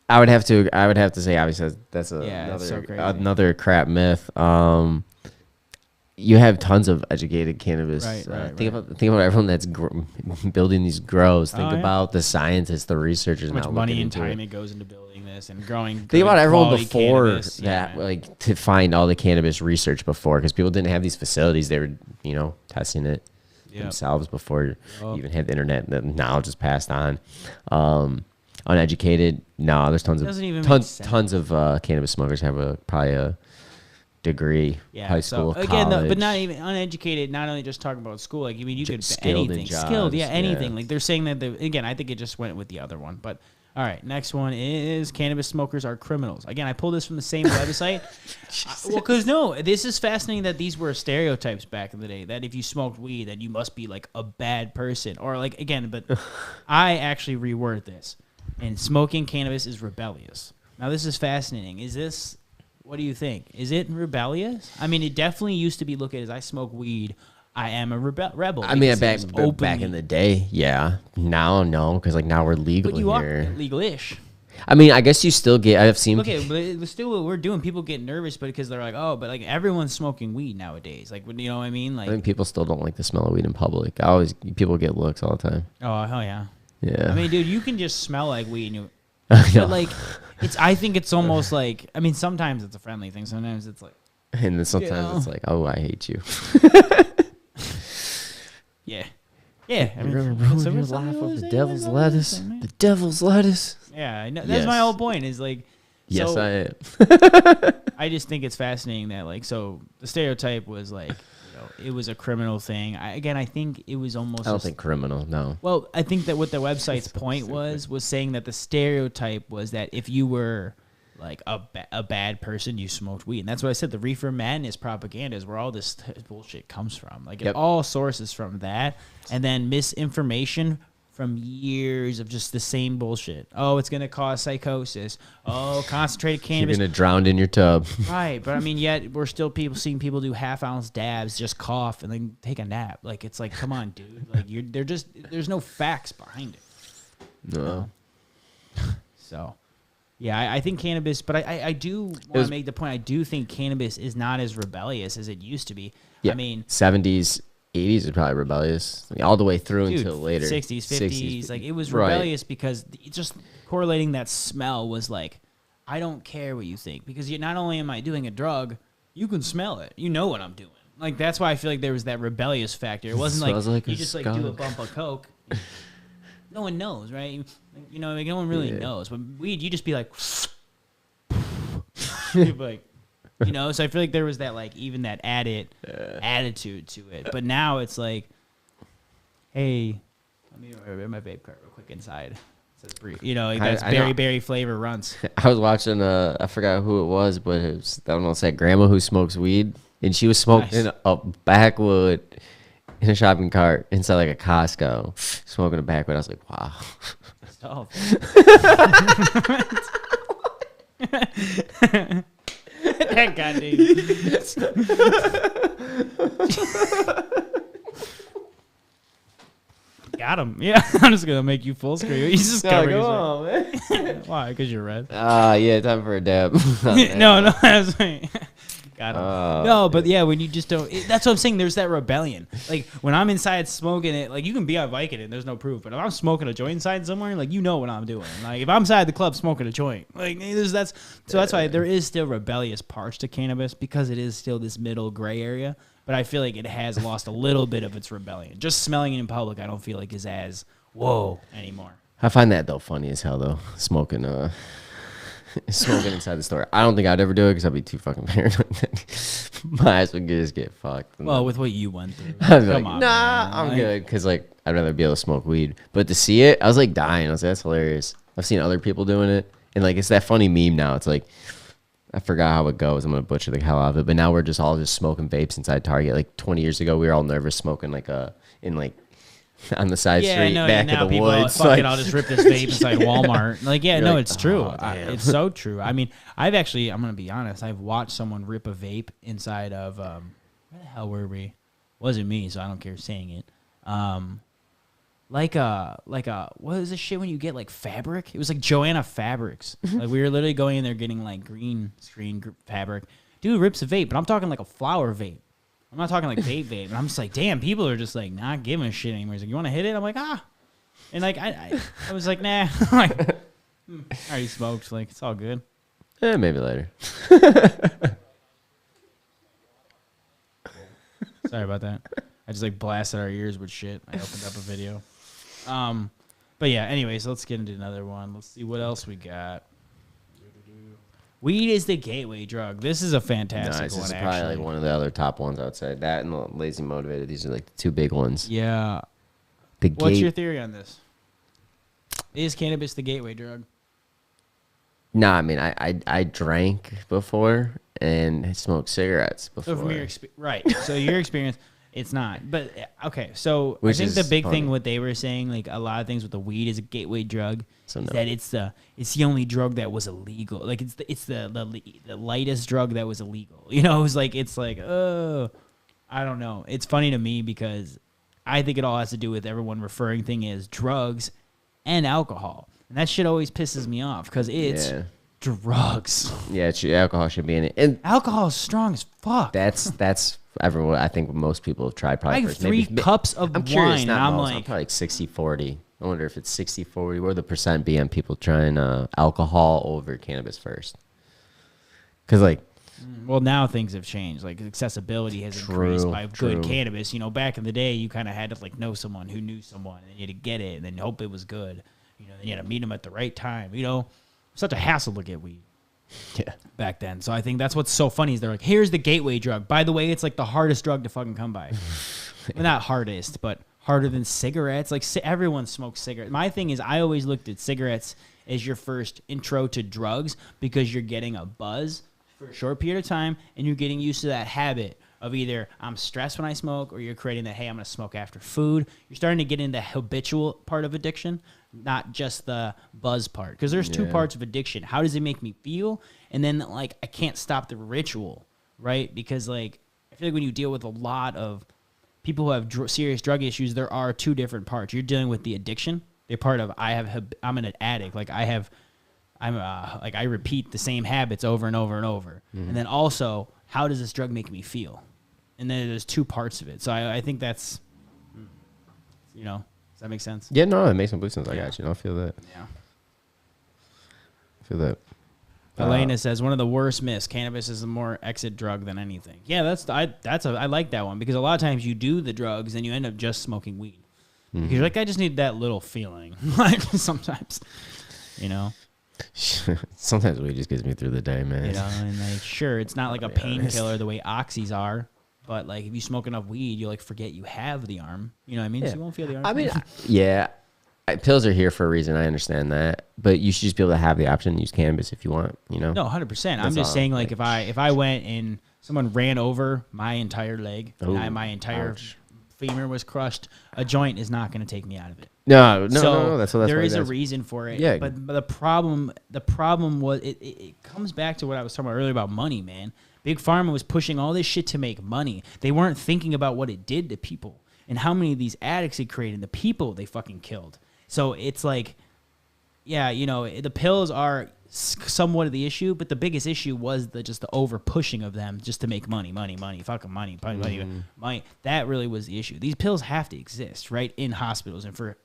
Speaker 1: I would have to say, obviously, that's another crap myth. You have tons of educated cannabis. Think about everyone that's building these grows. Think about the scientists, the researchers.
Speaker 2: How much money and time it goes into building this and growing.
Speaker 1: Think about everyone before that, like to find all the cannabis research before, because people didn't have these facilities. They were, you know, testing it themselves before you even had the internet. And the knowledge is passed on. uneducated. No, there's tons
Speaker 2: Doesn't even
Speaker 1: of
Speaker 2: make sense.
Speaker 1: tons of cannabis smokers have probably a degree, high school,
Speaker 2: so again,
Speaker 1: college.
Speaker 2: but not even uneducated. Not only just talking about school. Like I mean, you could
Speaker 1: skilled in
Speaker 2: anything,
Speaker 1: jobs,
Speaker 2: skilled, anything.
Speaker 1: yeah.
Speaker 2: Like they're saying that. Again, I think it just went with the other one. But all right, next one is cannabis smokers are criminals. Again, I pulled this from the same website. Well, because no, this is fascinating that these were stereotypes back in the day. That if you smoked weed, then you must be like a bad person, or like again. But I actually reword this, and smoking cannabis is rebellious. Now this is fascinating. Is this? What do you think? Is it rebellious? I mean, it definitely used to be looked at as I smoke weed, I am a rebel.
Speaker 1: I mean, back in the day, yeah. Now, no, because like now we're legal
Speaker 2: but you
Speaker 1: here.
Speaker 2: are legal-ish.
Speaker 1: I mean, I guess you still get. I've seen.
Speaker 2: Okay, but it's still what we're doing. People get nervous, but because they're like, oh, but like everyone's smoking weed nowadays. Like, you know what I mean? Like,
Speaker 1: I mean, people still don't like the smell of weed in public. People get looks all the time.
Speaker 2: oh hell yeah.
Speaker 1: Yeah.
Speaker 2: I mean, dude, you can just smell like weed, and you.
Speaker 1: I know.
Speaker 2: But like, I think it's almost like. I mean, sometimes it's a friendly thing. Sometimes it's like.
Speaker 1: And then sometimes it's like, oh, I hate you.
Speaker 2: Yeah. Yeah. I mean,
Speaker 1: You're gonna ruin your life with the devil's lettuce. The devil's lettuce.
Speaker 2: Yeah, I know. That's my whole point. Is like.
Speaker 1: Yes,
Speaker 2: so,
Speaker 1: I am.
Speaker 2: I just think it's fascinating that like so the stereotype was like it was a criminal thing. I think it was almost.
Speaker 1: I don't think criminal. No.
Speaker 2: Well, I think that what the website's point was saying that the stereotype was that if you were like a bad person, you smoked weed, and that's what I said. The reefer madness propaganda is where all this bullshit comes from. Like it all sources from that, and then misinformation from years of just the same bullshit. Oh, it's gonna cause psychosis. Oh, concentrated cannabis.
Speaker 1: You're gonna drown in your tub.
Speaker 2: Right, but I mean, yet we're still seeing people do half-ounce dabs, just cough and then take a nap. Like it's like, come on, dude. Like there's no facts behind it.
Speaker 1: No.
Speaker 2: So, yeah, I think cannabis, but I do want to make the point. I do think cannabis is not as rebellious as it used to be.
Speaker 1: Yeah,
Speaker 2: I mean,
Speaker 1: 70s, 80s is probably rebellious, all the way through until later.
Speaker 2: 60s, 50s, like it was rebellious because just correlating that smell was like, I don't care what you think because not only am I doing a drug, you can smell it. You know what I'm doing. Like that's why I feel like there was that rebellious factor. It wasn't like you just like do a bump of coke. No one knows, right? You know, like, no one really knows. But weed, you just be like, you'd be like. You know, so I feel like there was that like even that added attitude to it. But now it's like, hey, let me grab my vape cart real quick inside. It says brief. You know, like that's berry flavor runs.
Speaker 1: I was watching I forgot who it was, but it was, I don't know, it's that grandma who smokes weed, and she was smoking a backwood in a shopping cart inside like a Costco, smoking a backwood. I was like, wow.
Speaker 2: That's tough. That guy, dude. Got him. Yeah, I'm just gonna make you full screen. He's just covering his red. Man. Why? Because you're red.
Speaker 1: Yeah, time for a dab.
Speaker 2: No, that's right. Got him. No, but yeah, when you just don't. That's what I'm saying. There's that rebellion. Like when I'm inside smoking it, like you can be on Vicodin and there's no proof. But if I'm smoking a joint inside somewhere, like you know what I'm doing. Like if I'm inside the club smoking a joint, like that's why there is still rebellious parts to cannabis because it is still this middle gray area. But I feel like it has lost a little bit of its rebellion. Just smelling it in public, I don't feel like is as whoa anymore.
Speaker 1: I find that though funny as hell though, smoking inside the store. I don't think I'd ever do it because I'd be too fucking paranoid. My eyes would just get fucked.
Speaker 2: Well, with what you went through,
Speaker 1: I'd be like, nah, I'm good because like I'd rather be able to smoke weed. But to see it, I was like dying. I was like, that's hilarious. I've seen other people doing it, and like it's that funny meme now. It's like I forgot how it goes. I'm gonna butcher the hell out of it. But now we're just all just smoking vapes inside Target. Like 20 years ago, we were all nervous smoking like in like on the side street back
Speaker 2: now
Speaker 1: of the
Speaker 2: people
Speaker 1: woods.
Speaker 2: Fuck it, I'll just rip this vape inside Walmart. Like, yeah,
Speaker 1: You're
Speaker 2: no,
Speaker 1: like,
Speaker 2: it's true.
Speaker 1: oh,
Speaker 2: It's so true. I mean, I'm gonna be honest. I've watched someone rip a vape inside of where the hell were we? Wasn't me, so I don't care saying it. Like what is this shit when you get like fabric? It was like Joanna Fabrics. Like we were literally going in there getting like green screen fabric. Dude rips a vape, but I'm talking like a flower vape. I'm not talking like vape. And I'm just like, damn, people are just like not giving a shit anymore. He's like, you want to hit it? I'm like, ah. And like I was like, nah. I'm like, I already smoked. Like it's all good.
Speaker 1: Maybe later. Sorry
Speaker 2: about that. I just like blasted our ears with shit. I opened up a video. But But yeah, anyways, let's get into another one. Let's see what else we got. Weed is the gateway drug. This is a fantastic
Speaker 1: Nice.
Speaker 2: one,
Speaker 1: This is
Speaker 2: actually.
Speaker 1: probably like one of the other top ones outside. That and the Lazy Motivated. These are like the two big ones.
Speaker 2: Yeah. What's your theory on this? Is cannabis the gateway drug?
Speaker 1: Nah, I mean, I drank before and I smoked cigarettes before.
Speaker 2: So from your right. So your experience, it's not. But okay, so
Speaker 1: Which
Speaker 2: I think the
Speaker 1: is
Speaker 2: big
Speaker 1: funny.
Speaker 2: thing what they were saying, like a lot of things with the weed is a gateway drug.
Speaker 1: So
Speaker 2: is
Speaker 1: no.
Speaker 2: that it's the only drug that was illegal. Like it's the lightest drug that was illegal. You know, it's like I don't know. It's funny to me because I think it all has to do with everyone referring thing as drugs and alcohol. And that shit always pisses me off because it's drugs.
Speaker 1: Yeah, alcohol should be in it. And
Speaker 2: Alcohol is strong as fuck.
Speaker 1: that's everyone. I think most people have tried probably
Speaker 2: I have
Speaker 1: first.
Speaker 2: 3 cups of
Speaker 1: I'm curious,
Speaker 2: wine,
Speaker 1: not
Speaker 2: and I'm
Speaker 1: most.
Speaker 2: like,
Speaker 1: probably like 60-40. I wonder if it's 60-40. Where the percent be on people trying alcohol over cannabis first? Because like,
Speaker 2: well, now things have changed. Like accessibility has increased by good cannabis. You know, back in the day, you kind of had to like know someone who knew someone, and you had to get it, and then hope it was good. You know, then you had to meet them at the right time. You know, such a hassle to get weed.
Speaker 1: yeah,
Speaker 2: Back then. So I think that's what's so funny is they're like, here's the gateway drug. By the way, it's like the hardest drug to fucking come by. Well, not hardest, but harder than cigarettes. Like everyone smokes cigarettes. My thing is I always looked at cigarettes as your first intro to drugs because you're getting a buzz for a short period of time and you're getting used to that habit of either I'm stressed when I smoke or you're creating that, hey, I'm going to smoke after food. You're starting to get into the habitual part of addiction, not just the buzz part. Because there's two parts of addiction. How does it make me feel? And then, like, I can't stop the ritual, right? Because, like, I feel like when you deal with a lot of people who have serious drug issues, there are two different parts. You're dealing with the addiction. They're part of I'm an addict. Like, I repeat the same habits over and over and over. Mm-hmm. And then also, how does this drug make me feel? And then there's two parts of it. So I think that's, you know, does that make sense?
Speaker 1: yeah, no, it makes complete sense. I got you. I feel that.
Speaker 2: Yeah.
Speaker 1: I feel that.
Speaker 2: Elena says one of the worst myths: cannabis is a more exit drug than anything. Yeah, I like that one because a lot of times you do the drugs and you end up just smoking weed because you're like, I just need that little feeling. Like sometimes, you know.
Speaker 1: Sometimes weed just gets me through the day, man.
Speaker 2: You know, and like, sure, it's not like a painkiller the way oxys are, but like if you smoke enough weed, you like forget you have the arm. You know what I mean?
Speaker 1: Yeah.
Speaker 2: So you won't feel the arm.
Speaker 1: I mean, yeah, pills are here for a reason. I understand that, but you should just be able to have the option to use cannabis if you want. You know?
Speaker 2: No, 100%. I'm just saying, like, if I went and someone ran over my entire leg, and my entire femur was crushed, a joint is not going to take me out of it.
Speaker 1: No. That's
Speaker 2: there is a reason for it.
Speaker 1: Yeah.
Speaker 2: But the problem was it comes back to what I was talking about earlier about money, man. Big Pharma was pushing all this shit to make money. They weren't thinking about what it did to people and how many of these addicts it created, the people they fucking killed. So it's like, yeah, you know, the pills are somewhat of the issue, but the biggest issue was just the over pushing of them just to make money, fucking money. That really was the issue. These pills have to exist, right, in hospitals and for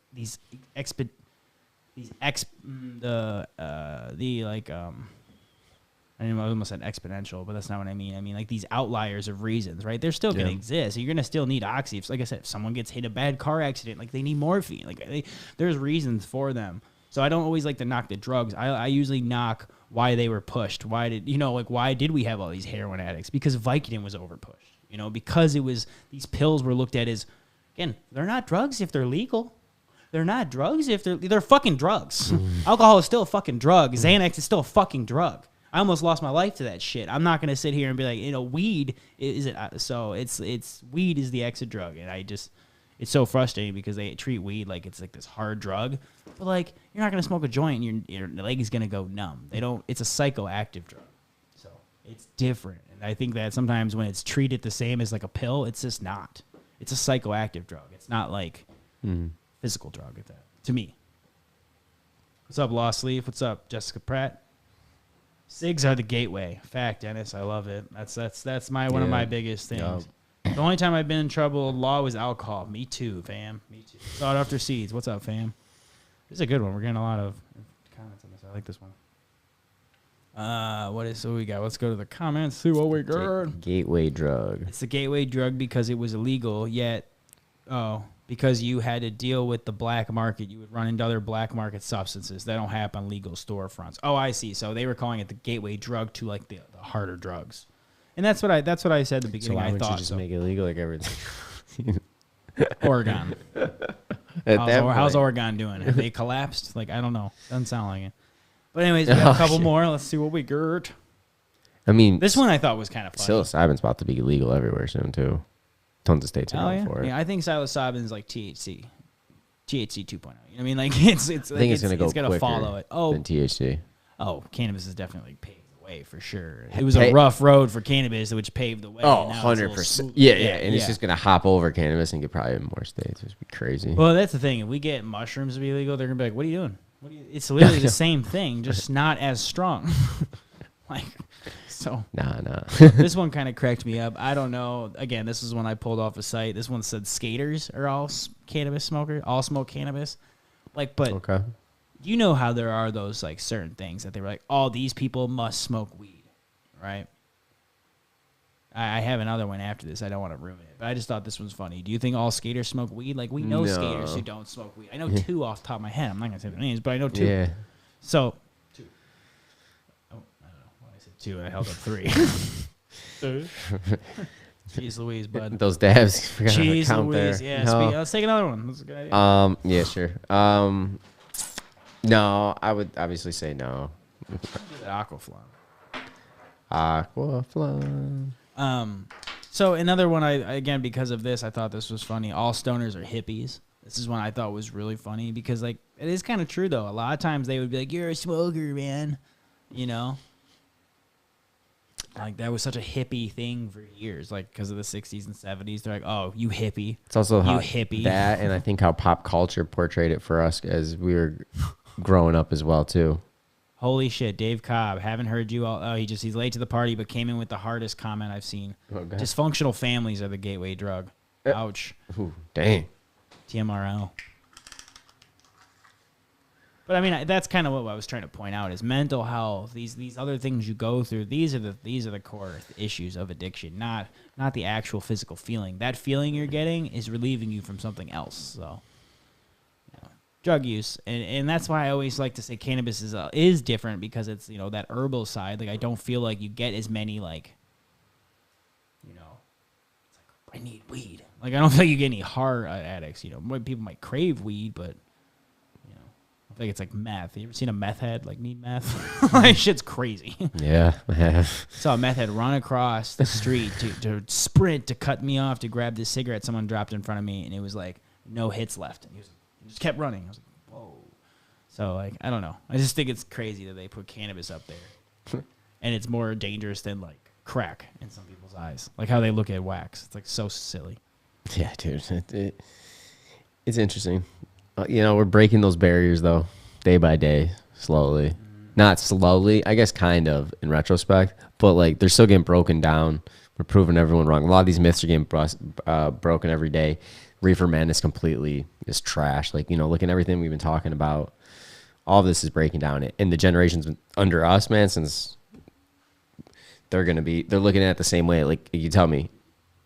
Speaker 2: I almost said exponential, but that's not what I mean. I mean, like these outliers of reasons, right? They're still going to exist. You're going to still need oxy. If, like I said, if someone gets hit in a bad car accident, like they need morphine. Like there's reasons for them. So I don't always like to knock the drugs. I usually knock why they were pushed. Why did we have all these heroin addicts? Because Vicodin was overpushed. You know, because these pills were looked at as, again, they're not drugs if they're legal. They're not drugs if they're fucking drugs. Alcohol is still a fucking drug. Xanax is still a fucking drug. I almost lost my life to that shit. I'm not gonna sit here and be like, you know, weed is it? So it's weed is the exit drug, and it's so frustrating because they treat weed like it's like this hard drug, but like you're not gonna smoke a joint, and your leg is gonna go numb. It's a psychoactive drug, so it's different. And I think that sometimes when it's treated the same as like a pill, it's just not. It's a psychoactive drug. It's not like physical drug at that. To me. What's up, Lost Leaf? What's up, Jessica Pratt? Cigs are the gateway. Fact, Dennis. I love it. That's one of my biggest things. The only time I've been in trouble law was alcohol. Me too, fam. Me too. Sought after seeds. What's up, fam? This is a good one. We're getting a lot of comments on this. I like this one. What we got? Let's go to the comments. See what we got.
Speaker 1: Gateway drug.
Speaker 2: It's the gateway drug because it was illegal. Yet, because you had to deal with the black market. You would run into other black market substances that don't happen on legal storefronts. Oh, I see. So they were calling it the gateway drug to like the harder drugs. And that's what I said at the beginning.
Speaker 1: So why
Speaker 2: I
Speaker 1: would
Speaker 2: thought
Speaker 1: you just make it illegal like everything?
Speaker 2: Oregon. How's Oregon doing? Have they collapsed? Like, I don't know. Doesn't sound like it. But anyways, we got a couple more. Let's see what we got.
Speaker 1: I mean,
Speaker 2: this one I thought was kind of funny.
Speaker 1: Psilocybin's about to be illegal everywhere soon too. Tons of states are going for it.
Speaker 2: Yeah, I think psilocybin's like THC 2.0. You know what I mean? Like I think it's going to go quicker follow it.
Speaker 1: Than THC.
Speaker 2: Oh, cannabis is definitely paved the way for sure. It was a rough road for cannabis, which paved the way.
Speaker 1: Oh, 100%. Yeah. And it's just going to hop over cannabis and get probably in more states. It's be crazy.
Speaker 2: Well, that's the thing. If we get mushrooms to be illegal, they're going to be like, what are you doing? It's literally the same thing, just not as strong. Like, so.
Speaker 1: Nah.
Speaker 2: This one kind of cracked me up. I don't know. Again, this is one I pulled off a site. This one said skaters are all cannabis smokers, all smoke cannabis. Like, but
Speaker 1: okay.
Speaker 2: You know how there are those like certain things that they were like, all these people must smoke weed, right? I have another one after this. I don't want to ruin it, but I just thought this was funny. Do you think all skaters smoke weed? Like, we know skaters who don't smoke weed. I know two off the top of my head. I'm not going to say their names, but I know two.
Speaker 1: Yeah.
Speaker 2: So, two. Oh, I don't know why I said two and I held up three. Jeez Louise, bud.
Speaker 1: Those dabs.
Speaker 2: Jeez Louise. Yeah. No. Let's take another one. That's a good
Speaker 1: idea. Yeah, sure. No, I would obviously say no.
Speaker 2: Aquaflon. So another one, again, because of this, I thought this was funny. All stoners are hippies. This is one I thought was really funny because, like, it is kind of true, though. A lot of times they would be like, you're a smoker, man. You know? Like, that was such a hippie thing for years, like, because of the 60s and 70s. They're like, oh, you hippie.
Speaker 1: It's also how
Speaker 2: hippie.
Speaker 1: That, and I think how pop culture portrayed it for us as we were growing up as well, too.
Speaker 2: Holy shit, Dave Cobb. Haven't heard you all. Oh, he's late to the party, but came in with the hardest comment I've seen. Oh, dysfunctional families are the gateway drug. Ouch.
Speaker 1: Ooh, dang.
Speaker 2: TMRL. But I mean, that's kind of what I was trying to point out is mental health. These other things you go through. These are the core issues of addiction, not the actual physical feeling. That feeling you're getting is relieving you from something else. So. Drug use, and that's why I always like to say cannabis is different because it's, you know, that herbal side. Like, I don't feel like you get as many, like, you know, it's like, I need weed. Like, I don't feel like you get any hard addicts. You know, more people might crave weed, but, you know, I think it's like meth. You ever seen a meth head like need meth? Like, shit's crazy.
Speaker 1: Yeah, I have.
Speaker 2: Saw a meth head run across the street to sprint to cut me off to grab this cigarette someone dropped in front of me, and it was like no hits left. And he just kept running. I was like, whoa. So, like, I don't know. I just think it's crazy that they put cannabis up there. And it's more dangerous than, like, crack in some people's eyes. Like how they look at wax. It's, like, so silly.
Speaker 1: Yeah, dude. It's interesting. You know, we're breaking those barriers, though, day by day, slowly. Not slowly, I guess kind of, in retrospect. But, like, they're still getting broken down. We're proving everyone wrong. A lot of these myths are getting broken every day. Reefer Madness completely is trash. Like, you know, looking at everything we've been talking about, all of this is breaking down. And the generations under us, man, since they're looking at it the same way. Like, you tell me,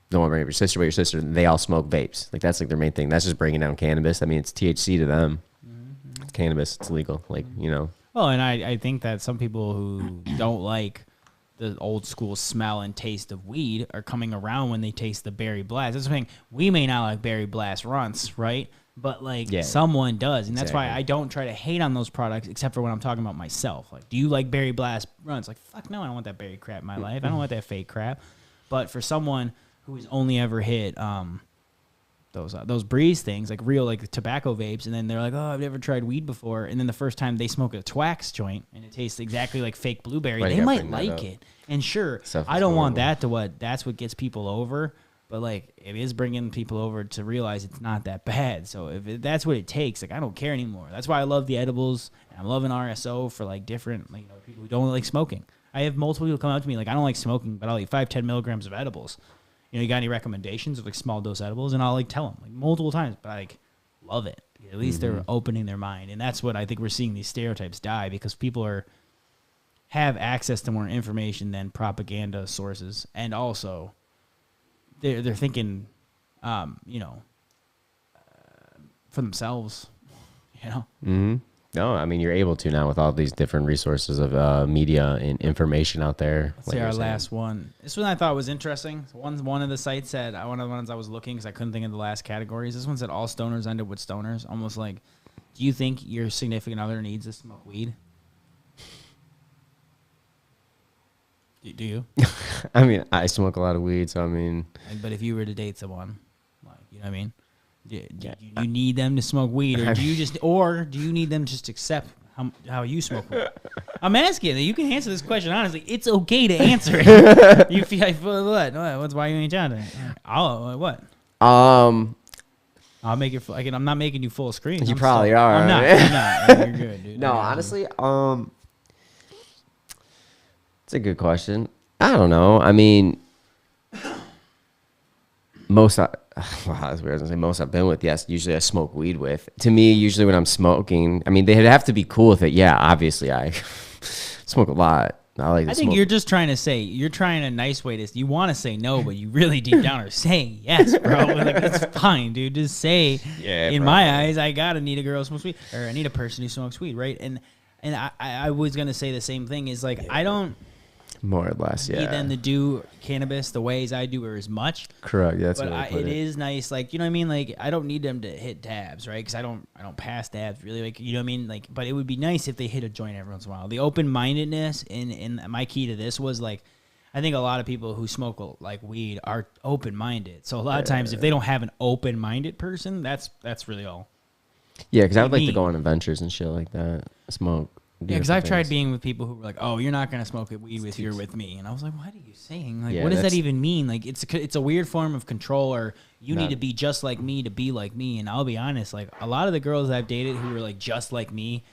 Speaker 1: don't want to bring up your sister, but your sister, they all smoke vapes. Like, that's like their main thing. That's just breaking down cannabis. I mean, it's THC to them. It's cannabis. It's legal. Like, you know.
Speaker 2: Well, and I think that some people who don't like the old school smell and taste of weed are coming around when they taste the berry blast. That's the thing. We may not like berry blast runts, right? But, like, someone does. And that's why I don't try to hate on those products except for when I'm talking about myself. Like, do you like berry blast runts? Like, fuck no, I don't want that berry crap in my life. I don't want that fake crap. But for someone who has only ever hit those breeze things, like real, like, tobacco vapes, and then they're like, oh, I've never tried weed before, and then the first time they smoke a Twax joint and it tastes exactly like fake blueberry, they might like it. And sure, I don't want that that's what gets people over, but, like, it is bringing people over to realize it's not that bad. So if that's what it takes, like, I don't care anymore. That's why I love the edibles, and I'm loving RSO for, like, different, like, you know, people who don't like smoking. I have multiple people come up to me like, I don't like smoking, but I'll eat 5-10 milligrams of edibles. You know, you got any recommendations of, like, small dose edibles? And I'll, like, tell them, like, multiple times, but I, like, love it. At least they're opening their mind. And that's what I think we're seeing these stereotypes die, because people have access to more information than propaganda sources. And also, they're thinking, you know, for themselves. You know.
Speaker 1: Mm-hmm. No, I mean you're able to now with all these different resources of media and information out there.
Speaker 2: Let's see our last one. This one I thought was interesting. One of the sites said one of the ones I was looking because I couldn't think of the last categories. This one said all stoners ended with stoners. Almost like, do you think your significant other needs to smoke weed? Do you?
Speaker 1: I mean, I smoke a lot of weed, so I mean.
Speaker 2: But if you were to date someone, like, you know what I mean? Do you need them to smoke weed, or do you need them just to accept how you smoke weed? I'm asking. You can answer this question honestly. It's okay to answer it. You feel what? What's why you ain't down there? What? I'll make it. I'm not making you full screen.
Speaker 1: You probably are.
Speaker 2: I'm not. You're good, dude.
Speaker 1: No, honestly, it's a good question. I don't know. I mean, most I've been with, yes, usually I smoke weed with. To me, usually when I'm smoking, I mean, they'd have to be cool with it. Yeah, obviously, I smoke a lot. I
Speaker 2: think you're just trying to say, you're trying a nice way to, you want to say no, but you really deep down are saying yes, bro. Like, it's fine, dude. Just say, in my eyes, I gotta need a girl who smokes weed, or I need a person who smokes weed, right? And I was gonna say the same thing. Is like, I don't.
Speaker 1: More or less, yeah.
Speaker 2: Need them to do cannabis the ways I do, or as much.
Speaker 1: Correct. That's
Speaker 2: but
Speaker 1: what
Speaker 2: it is nice, like, you know what I mean. Like, I don't need them to hit dabs, right? Because I don't pass dabs really, like, you know what I mean. Like, but it would be nice if they hit a joint every once in a while. The open mindedness, and my key to this was like, I think a lot of people who smoke like weed are open minded. So a lot of times, if they don't have an open minded person, that's really all.
Speaker 1: Yeah, because I would like to go on adventures and shit like that. Smoke.
Speaker 2: Yeah, because I've tried being with people who were like, "Oh, you're not gonna smoke weed if you're with me," and I was like, "What are you saying? Like, what does that even mean? Like, it's a weird form of control, or you need to be just like me to be like me." And I'll be honest, like a lot of the girls I've dated who were like just like me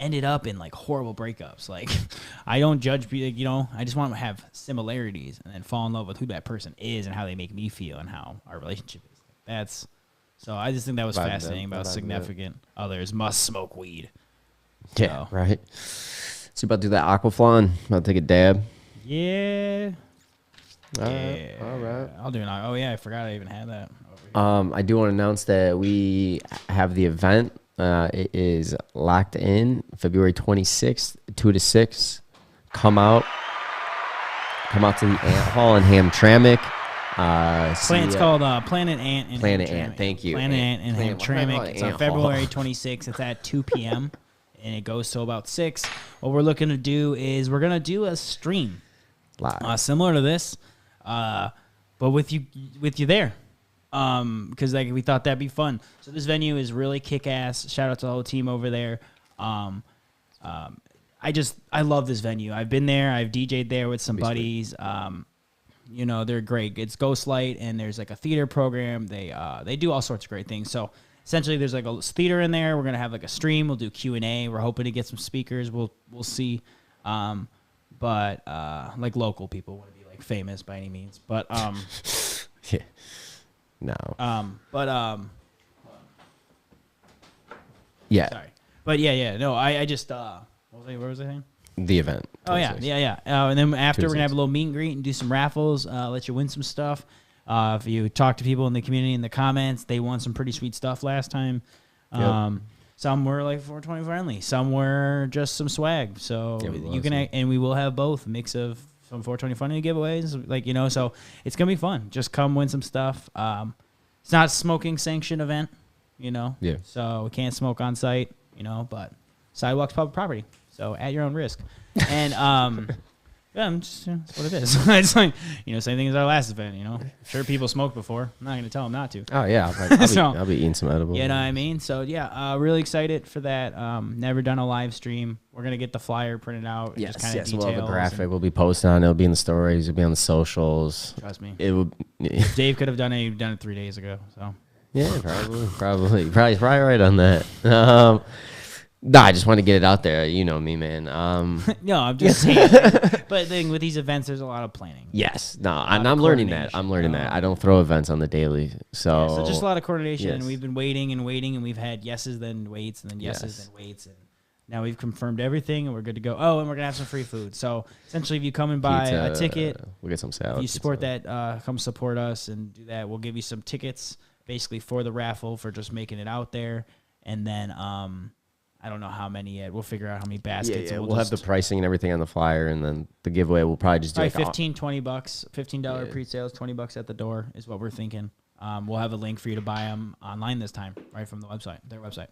Speaker 2: ended up in like horrible breakups. Like, I don't judge, you know, I just want to have similarities and then fall in love with who that person is and how they make me feel and how our relationship is. So I just think that was fascinating about significant others must smoke weed.
Speaker 1: Yeah, right. So you about to do that aquaflon? About to take a dab?
Speaker 2: Yeah.
Speaker 1: All right.
Speaker 2: I'll do it. Oh, yeah, I forgot I even had that.
Speaker 1: I do want to announce that we have the event. It is locked in February 26th, 2 to 6. Come out to the Ant Hall in Hamtramck.
Speaker 2: It's called Planet Ant.
Speaker 1: Planet Ant, thank you.
Speaker 2: Planet Ant in Hamtramck. It's on February 26th. It's at 2 p.m. and it goes till about 6. What we're looking to do is we're gonna do a stream, similar to this, but with you there, because like we thought that'd be fun. So this venue is really kick-ass. Shout out to the whole team over there. I love this venue. I've been there. I've DJ'd there with some buddies. You know, they're great. It's Ghostlight, and there's like a theater program. They do all sorts of great things. So essentially, there's like a theater in there. We're gonna have like a stream. We'll do Q&A. We're hoping to get some speakers. We'll see. But like local people wouldn't be like famous by any means. But
Speaker 1: yeah, no. Yeah.
Speaker 2: Sorry. But yeah. No, I just what was I saying?
Speaker 1: The event.
Speaker 2: Oh, yeah. And then after, we're going to have a little meet and greet and do some raffles, let you win some stuff. If you talk to people in the community in the comments, they won some pretty sweet stuff last time. Some were like 420 friendly. Some were just some swag. So you can, and we will have both, a mix of some 420 friendly giveaways. Like, you know, so it's going to be fun. Just come win some stuff. It's not a smoking sanctioned event, you know. Yeah. So we can't smoke on site, you know, but sidewalks, public property. So at your own risk. And that's what it is. It's like, you know, same thing as our last event, you know. Sure, people smoked before. I'm not going to tell them not to.
Speaker 1: Oh, yeah. I'll be eating some edibles.
Speaker 2: You know what I mean? So, yeah, really excited for that. Never done a live stream. We're going to get the flyer printed out.
Speaker 1: Yes,
Speaker 2: just kind of details.
Speaker 1: We'll have a graphic. We'll be posting on it. It'll be in the stories. It'll be on the socials.
Speaker 2: Trust me.
Speaker 1: It will.
Speaker 2: If Dave could have done it, he'd done it 3 days ago. So.
Speaker 1: Yeah, probably right on that. No, I just want to get it out there. You know me, man.
Speaker 2: No, I'm just saying. But then with these events, there's a lot of planning.
Speaker 1: Yes. No, and I'm learning that. I don't throw events on the daily. So
Speaker 2: just a lot of coordination. Yes. And we've been waiting, and we've had yeses, then waits, and then yeses, then waits. And now we've confirmed everything, and we're good to go. Oh, and we're going to have some free food. So essentially, if you come and buy a ticket,
Speaker 1: we'll get some salad.
Speaker 2: If you support that, come support us and do that. We'll give you some tickets. basically for the raffle for just making it out there. And then I don't know how many yet. We'll figure out how many baskets.
Speaker 1: Yeah,
Speaker 2: And
Speaker 1: we'll have the pricing and everything on the flyer, and then the giveaway we'll probably just do
Speaker 2: probably
Speaker 1: like
Speaker 2: $15, $20, $15 pre-sales, $20 at the door is what we're thinking. We'll have a link for you to buy them online this time, right from the website, their website.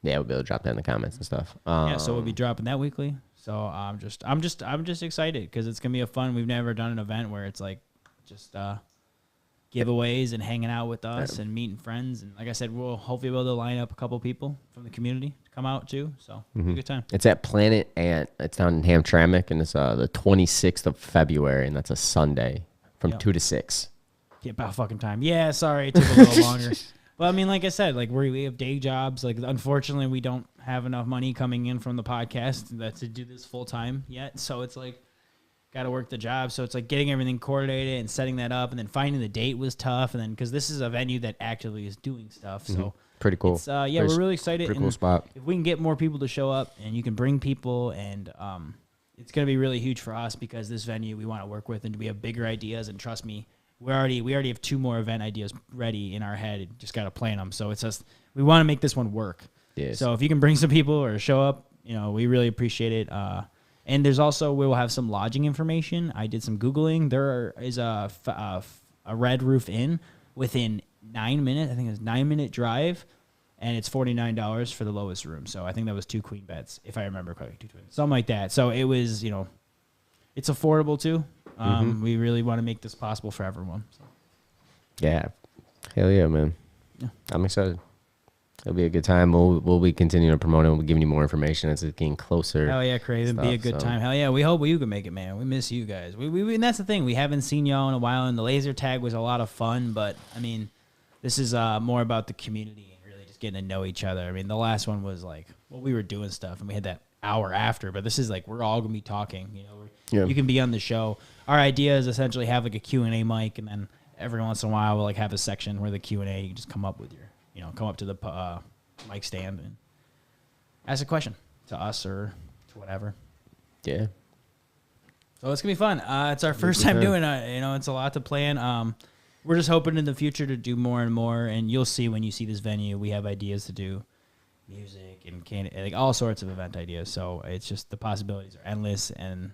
Speaker 1: Yeah, we'll be able to drop that in the comments and stuff.
Speaker 2: Yeah, so we'll be dropping that weekly. So I'm just excited because it's gonna be a fun. We've never done an event where it's like just giveaways and hanging out with us and meeting friends. And like I said, we'll hopefully be able to line up a couple people from the community to come out too. So it'll be a good time.
Speaker 1: It's at Planet Ant. It's down in Hamtramck, and it's the 26th of February, and that's a Sunday from 2 to 6.
Speaker 2: Yeah, about fucking time. Yeah, sorry, it took a little longer. But I mean, like I said, like we have day jobs. Like unfortunately, we don't have enough money coming in from the podcast to do this full time yet. So it's like got to work the job. So it's like getting everything coordinated and setting that up, and then finding the date was tough. And then because this is a venue that actively is doing stuff, so
Speaker 1: pretty cool.
Speaker 2: It's, we're really excited.
Speaker 1: Pretty cool spot.
Speaker 2: If we can get more people to show up, and you can bring people, and it's going to be really huge for us because this venue we want to work with, and we have bigger ideas. And trust me, we already have 2 more event ideas ready in our head. Just got to plan them. So it's just we want to make this one work.
Speaker 1: Yes.
Speaker 2: So if you can bring some people or show up, we really appreciate it. And there's also we will have some lodging information. I did some Googling. There is a Red Roof Inn within 9 minutes. I think it's 9-minute drive, and it's $49 for the lowest room. So I think that was 2 queen beds, if I remember correctly, 2 twins, something like that. So it was, it's affordable too. We really want to make this possible for everyone. So.
Speaker 1: Yeah, hell yeah, man. Yeah. I'm excited. It'll be a good time. We'll be continuing to promote it. We'll be giving you more information as it's getting closer.
Speaker 2: Hell yeah, crazy. It'll be a good time. Hell yeah. We hope you can make it, man. We miss you guys. We and that's the thing. We haven't seen y'all in a while, and the laser tag was a lot of fun, but I mean, this is more about the community and really just getting to know each other. I mean, the last one was like, we were doing stuff, and we had that hour after, but this is like, we're all going to be talking, You can be on the show. Our idea is essentially have like a Q&A mic, and then every once in a while we'll like have a section where the Q&A, you can just come up with come up to the mic stand and ask a question to us or to whatever.
Speaker 1: Yeah.
Speaker 2: So it's going to be fun. It's our first time doing it. It's a lot to plan. We're just hoping in the future to do more and more, and you'll see when you see this venue, we have ideas to do music and like all sorts of event ideas. So it's just the possibilities are endless, and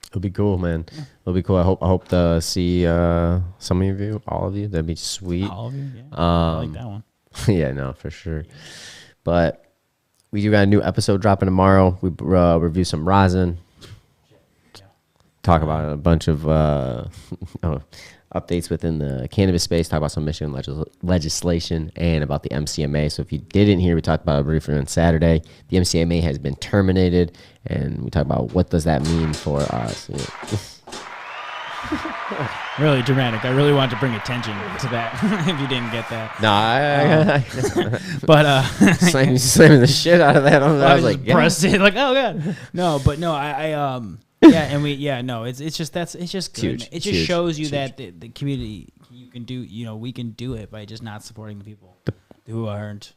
Speaker 1: it'll be cool, man. Yeah. It'll be cool. I hope to see some of you, all of you. That'd be sweet.
Speaker 2: All of you, yeah. I like that one.
Speaker 1: Yeah, no, for sure. But we do got a new episode dropping tomorrow. We review some rosin. Yeah. Talk about a bunch of updates within the cannabis space. Talk about some Michigan legislation and about the MCMA. So if you didn't hear, we talked about Reefer on Saturday. The MCMA has been terminated, and we talk about what does that mean for us.
Speaker 2: Really dramatic. I really wanted to bring attention to that. If you didn't get that,
Speaker 1: no,
Speaker 2: but
Speaker 1: slamming the shit out of that. I was like,
Speaker 2: pressed it, like, oh god, no. But no, yeah, and it's just good.
Speaker 1: Huge.
Speaker 2: It just shows you that the community, you can do, we can do it by just not supporting the people who aren't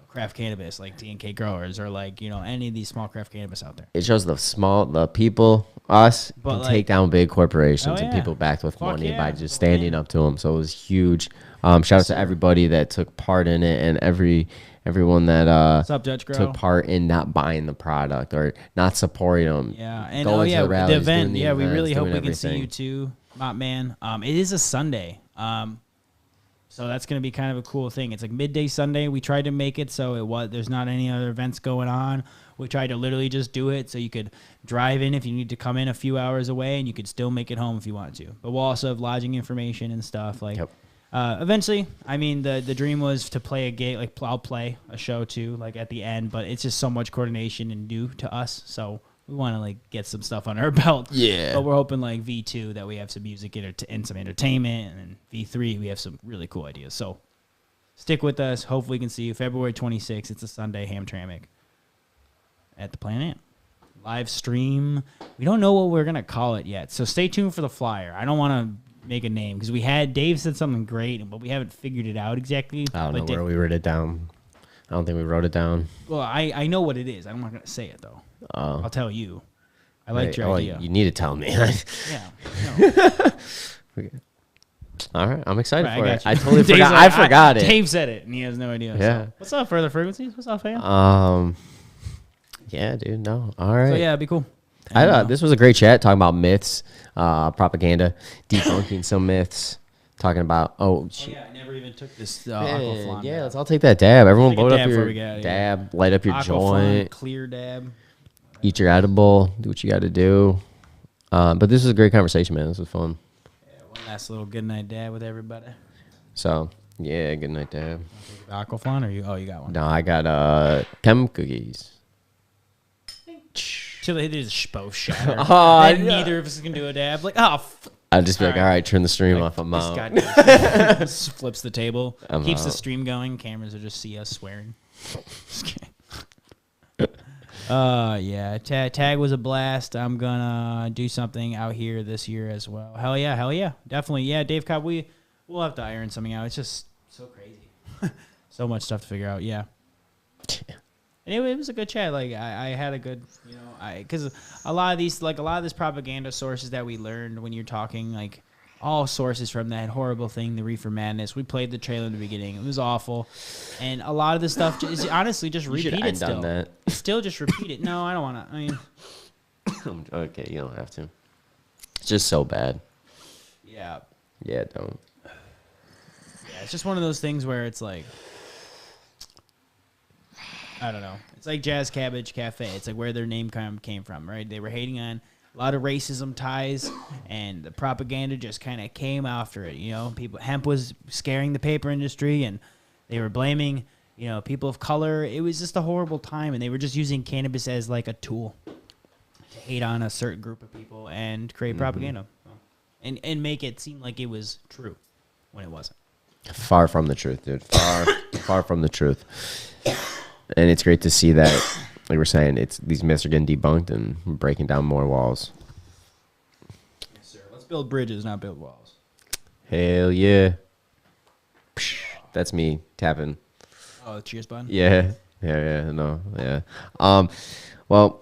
Speaker 2: craft cannabis, like T&K growers or like, any of these small craft cannabis out there.
Speaker 1: It shows the people, us, can take down big corporations and people backed with money by just standing up to them. So it was huge. Shout out to everybody that took part in it, and everyone that took part in not buying the product or not supporting them.
Speaker 2: Yeah, and
Speaker 1: going to the rallies,
Speaker 2: the event.
Speaker 1: we
Speaker 2: really hope we can see you too, man. It is a Sunday. So that's going to be kind of a cool thing. It's like midday Sunday. We tried to make it so there's not any other events going on. We tried to literally just do it so you could drive in if you need to come in a few hours away, and you could still make it home if you wanted to. But we'll also have lodging information and stuff. Like, eventually, I mean, the dream was to play a game. Like, I'll play a show too, like at the end. But it's just so much coordination and new to us. So we want to like get some stuff on our belt.
Speaker 1: Yeah.
Speaker 2: But we're hoping like V2 that we have some music and some entertainment, and then V3 we have some really cool ideas. So stick with us. Hopefully we can see you February 26th. It's a Sunday, Hamtramck at the Planet. Live stream. We don't know what we're gonna call it yet, so stay tuned for the flyer. I don't want to make a name because Dave said something great, but we haven't figured it out exactly.
Speaker 1: I don't know where we wrote it down. I don't think we wrote it down.
Speaker 2: Well, I know what it is. I'm not gonna say it though. I'll tell you. I liked your idea.
Speaker 1: You need to tell me.
Speaker 2: Yeah. No.
Speaker 1: Okay. All right, I'm excited
Speaker 2: Right,
Speaker 1: for
Speaker 2: I
Speaker 1: it.
Speaker 2: got you.
Speaker 1: I totally
Speaker 2: Dave's
Speaker 1: forgot.
Speaker 2: like,
Speaker 1: I forgot it.
Speaker 2: Dave said it, and he has no idea.
Speaker 1: Yeah.
Speaker 2: So. What's up, Further Frequencies? What's up, fam?
Speaker 1: Yeah, dude. No. All right.
Speaker 2: So yeah, it'd be cool.
Speaker 1: I thought this was a great chat talking about myths, propaganda, debunking some myths, talking about
Speaker 2: I never even took this
Speaker 1: Man,
Speaker 2: Aquaflon.
Speaker 1: yeah, let's all take that dab. Everyone
Speaker 2: Take a
Speaker 1: load up
Speaker 2: dab
Speaker 1: your
Speaker 2: before we get out of here.
Speaker 1: dab, light up your
Speaker 2: Aquaflon,
Speaker 1: joint,
Speaker 2: clear dab.
Speaker 1: eat your edible, do what you got to do. But this was a great conversation, man. This was fun.
Speaker 2: Yeah, one last little good night dab with everybody.
Speaker 1: So yeah, good night, dab.
Speaker 2: Aquaflon, or you? Oh, you got one.
Speaker 1: No, I got chem cookies.
Speaker 2: Till they just both shatter.
Speaker 1: Yeah.
Speaker 2: Neither of us can do a dab. Like, oh,
Speaker 1: I'd just be like,
Speaker 2: All
Speaker 1: all
Speaker 2: right.
Speaker 1: right, turn the stream
Speaker 2: like,
Speaker 1: off. I'm
Speaker 2: this
Speaker 1: out.
Speaker 2: goddamn just flips the table,
Speaker 1: I'm
Speaker 2: keeps the
Speaker 1: out.
Speaker 2: stream going. Cameras will just see us swearing. Yeah. Tag was a blast. I'm gonna do something out here this year as well. Hell yeah, definitely. Yeah, Dave Cobb, we'll have to iron something out. It's just so crazy, so much stuff to figure out. Yeah. And it was a good chat. Like I had a good, because a lot of this propaganda sources that we learned when you're talking, like all sources from that horrible thing, the Reefer Madness. We played the trailer in the beginning. It was awful, and a lot of this stuff is honestly just
Speaker 1: You should
Speaker 2: repeat it
Speaker 1: end on
Speaker 2: still.
Speaker 1: that.
Speaker 2: Still just repeat it. No, I don't want to. I mean,
Speaker 1: Okay, you don't have to. It's just so bad.
Speaker 2: yeah,
Speaker 1: Yeah, don't.
Speaker 2: it's just one of those things where it's like, I don't know. It's like Jazz Cabbage Cafe. It's like where their name came from, right? They were hating on a lot of racism ties, and the propaganda just kind of came after it. Hemp was scaring the paper industry, and they were blaming, people of color. It was just a horrible time, and they were just using cannabis as like a tool to hate on a certain group of people and create propaganda, and make it seem like it was true when it wasn't.
Speaker 1: Far from the truth, dude. Far from the truth. And it's great to see that, like we're saying, these myths are getting debunked and breaking down more walls.
Speaker 2: Yes, sir. Let's build bridges, not build walls.
Speaker 1: Hell yeah. Psh, that's me tapping.
Speaker 2: Oh, the cheers button?
Speaker 1: Yeah. Well,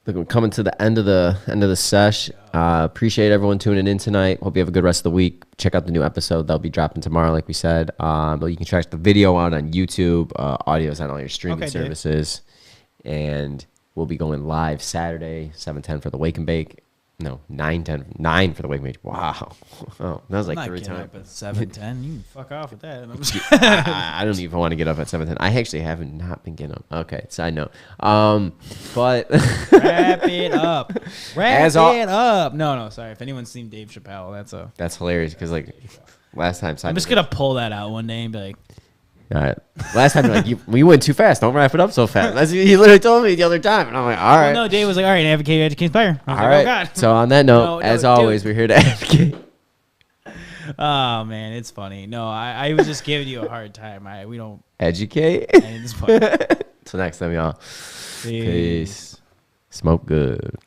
Speaker 1: look, we're coming to the end of the sesh. Appreciate everyone tuning in tonight. Hope you have a good rest of the week. Check out the new episode. That'll be dropping tomorrow, like we said. But you can check the video out on YouTube, audio's on all your streaming services. And we'll be going live Saturday, 7:10 for the Wake and Bake. No, 9 for the Wake and Bake. Wow. Oh, that was like 3 times.
Speaker 2: Up at 7:10. You can fuck off with that. I'm just
Speaker 1: I don't even want to get up at 7:10. I actually haven't not been getting up. Okay, side note. But
Speaker 2: wrap it up. Wrap it up. No, sorry. If anyone's seen Dave Chappelle,
Speaker 1: that's hilarious because like last time.
Speaker 2: I'm just gonna pull that out one day and be like,
Speaker 1: all right. Last time, like we went too fast. Don't wrap it up so fast. He literally told me the other time, and I'm like, all right.
Speaker 2: well, no, Dave was like, all right, advocate, educate, inspire. I was
Speaker 1: All
Speaker 2: like,
Speaker 1: right.
Speaker 2: oh God.
Speaker 1: So on that note,
Speaker 2: No,
Speaker 1: as
Speaker 2: dude.
Speaker 1: always, we're here to advocate.
Speaker 2: Oh man, it's funny. No, I was just giving you a hard time. We don't
Speaker 1: Educate.
Speaker 2: end this point.
Speaker 1: Till next time, y'all.
Speaker 2: Peace.
Speaker 1: Peace. Smoke good.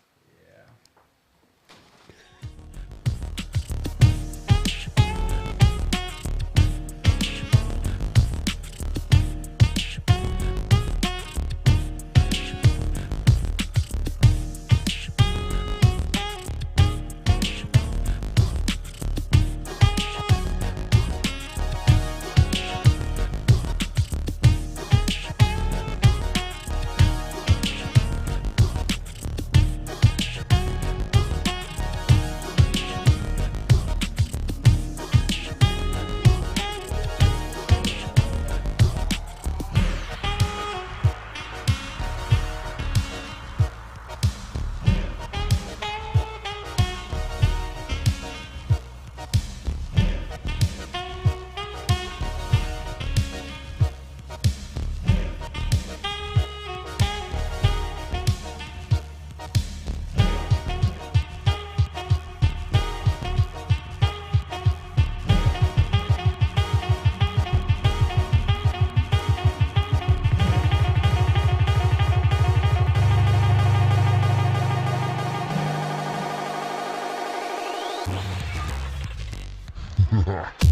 Speaker 7: Ha ha.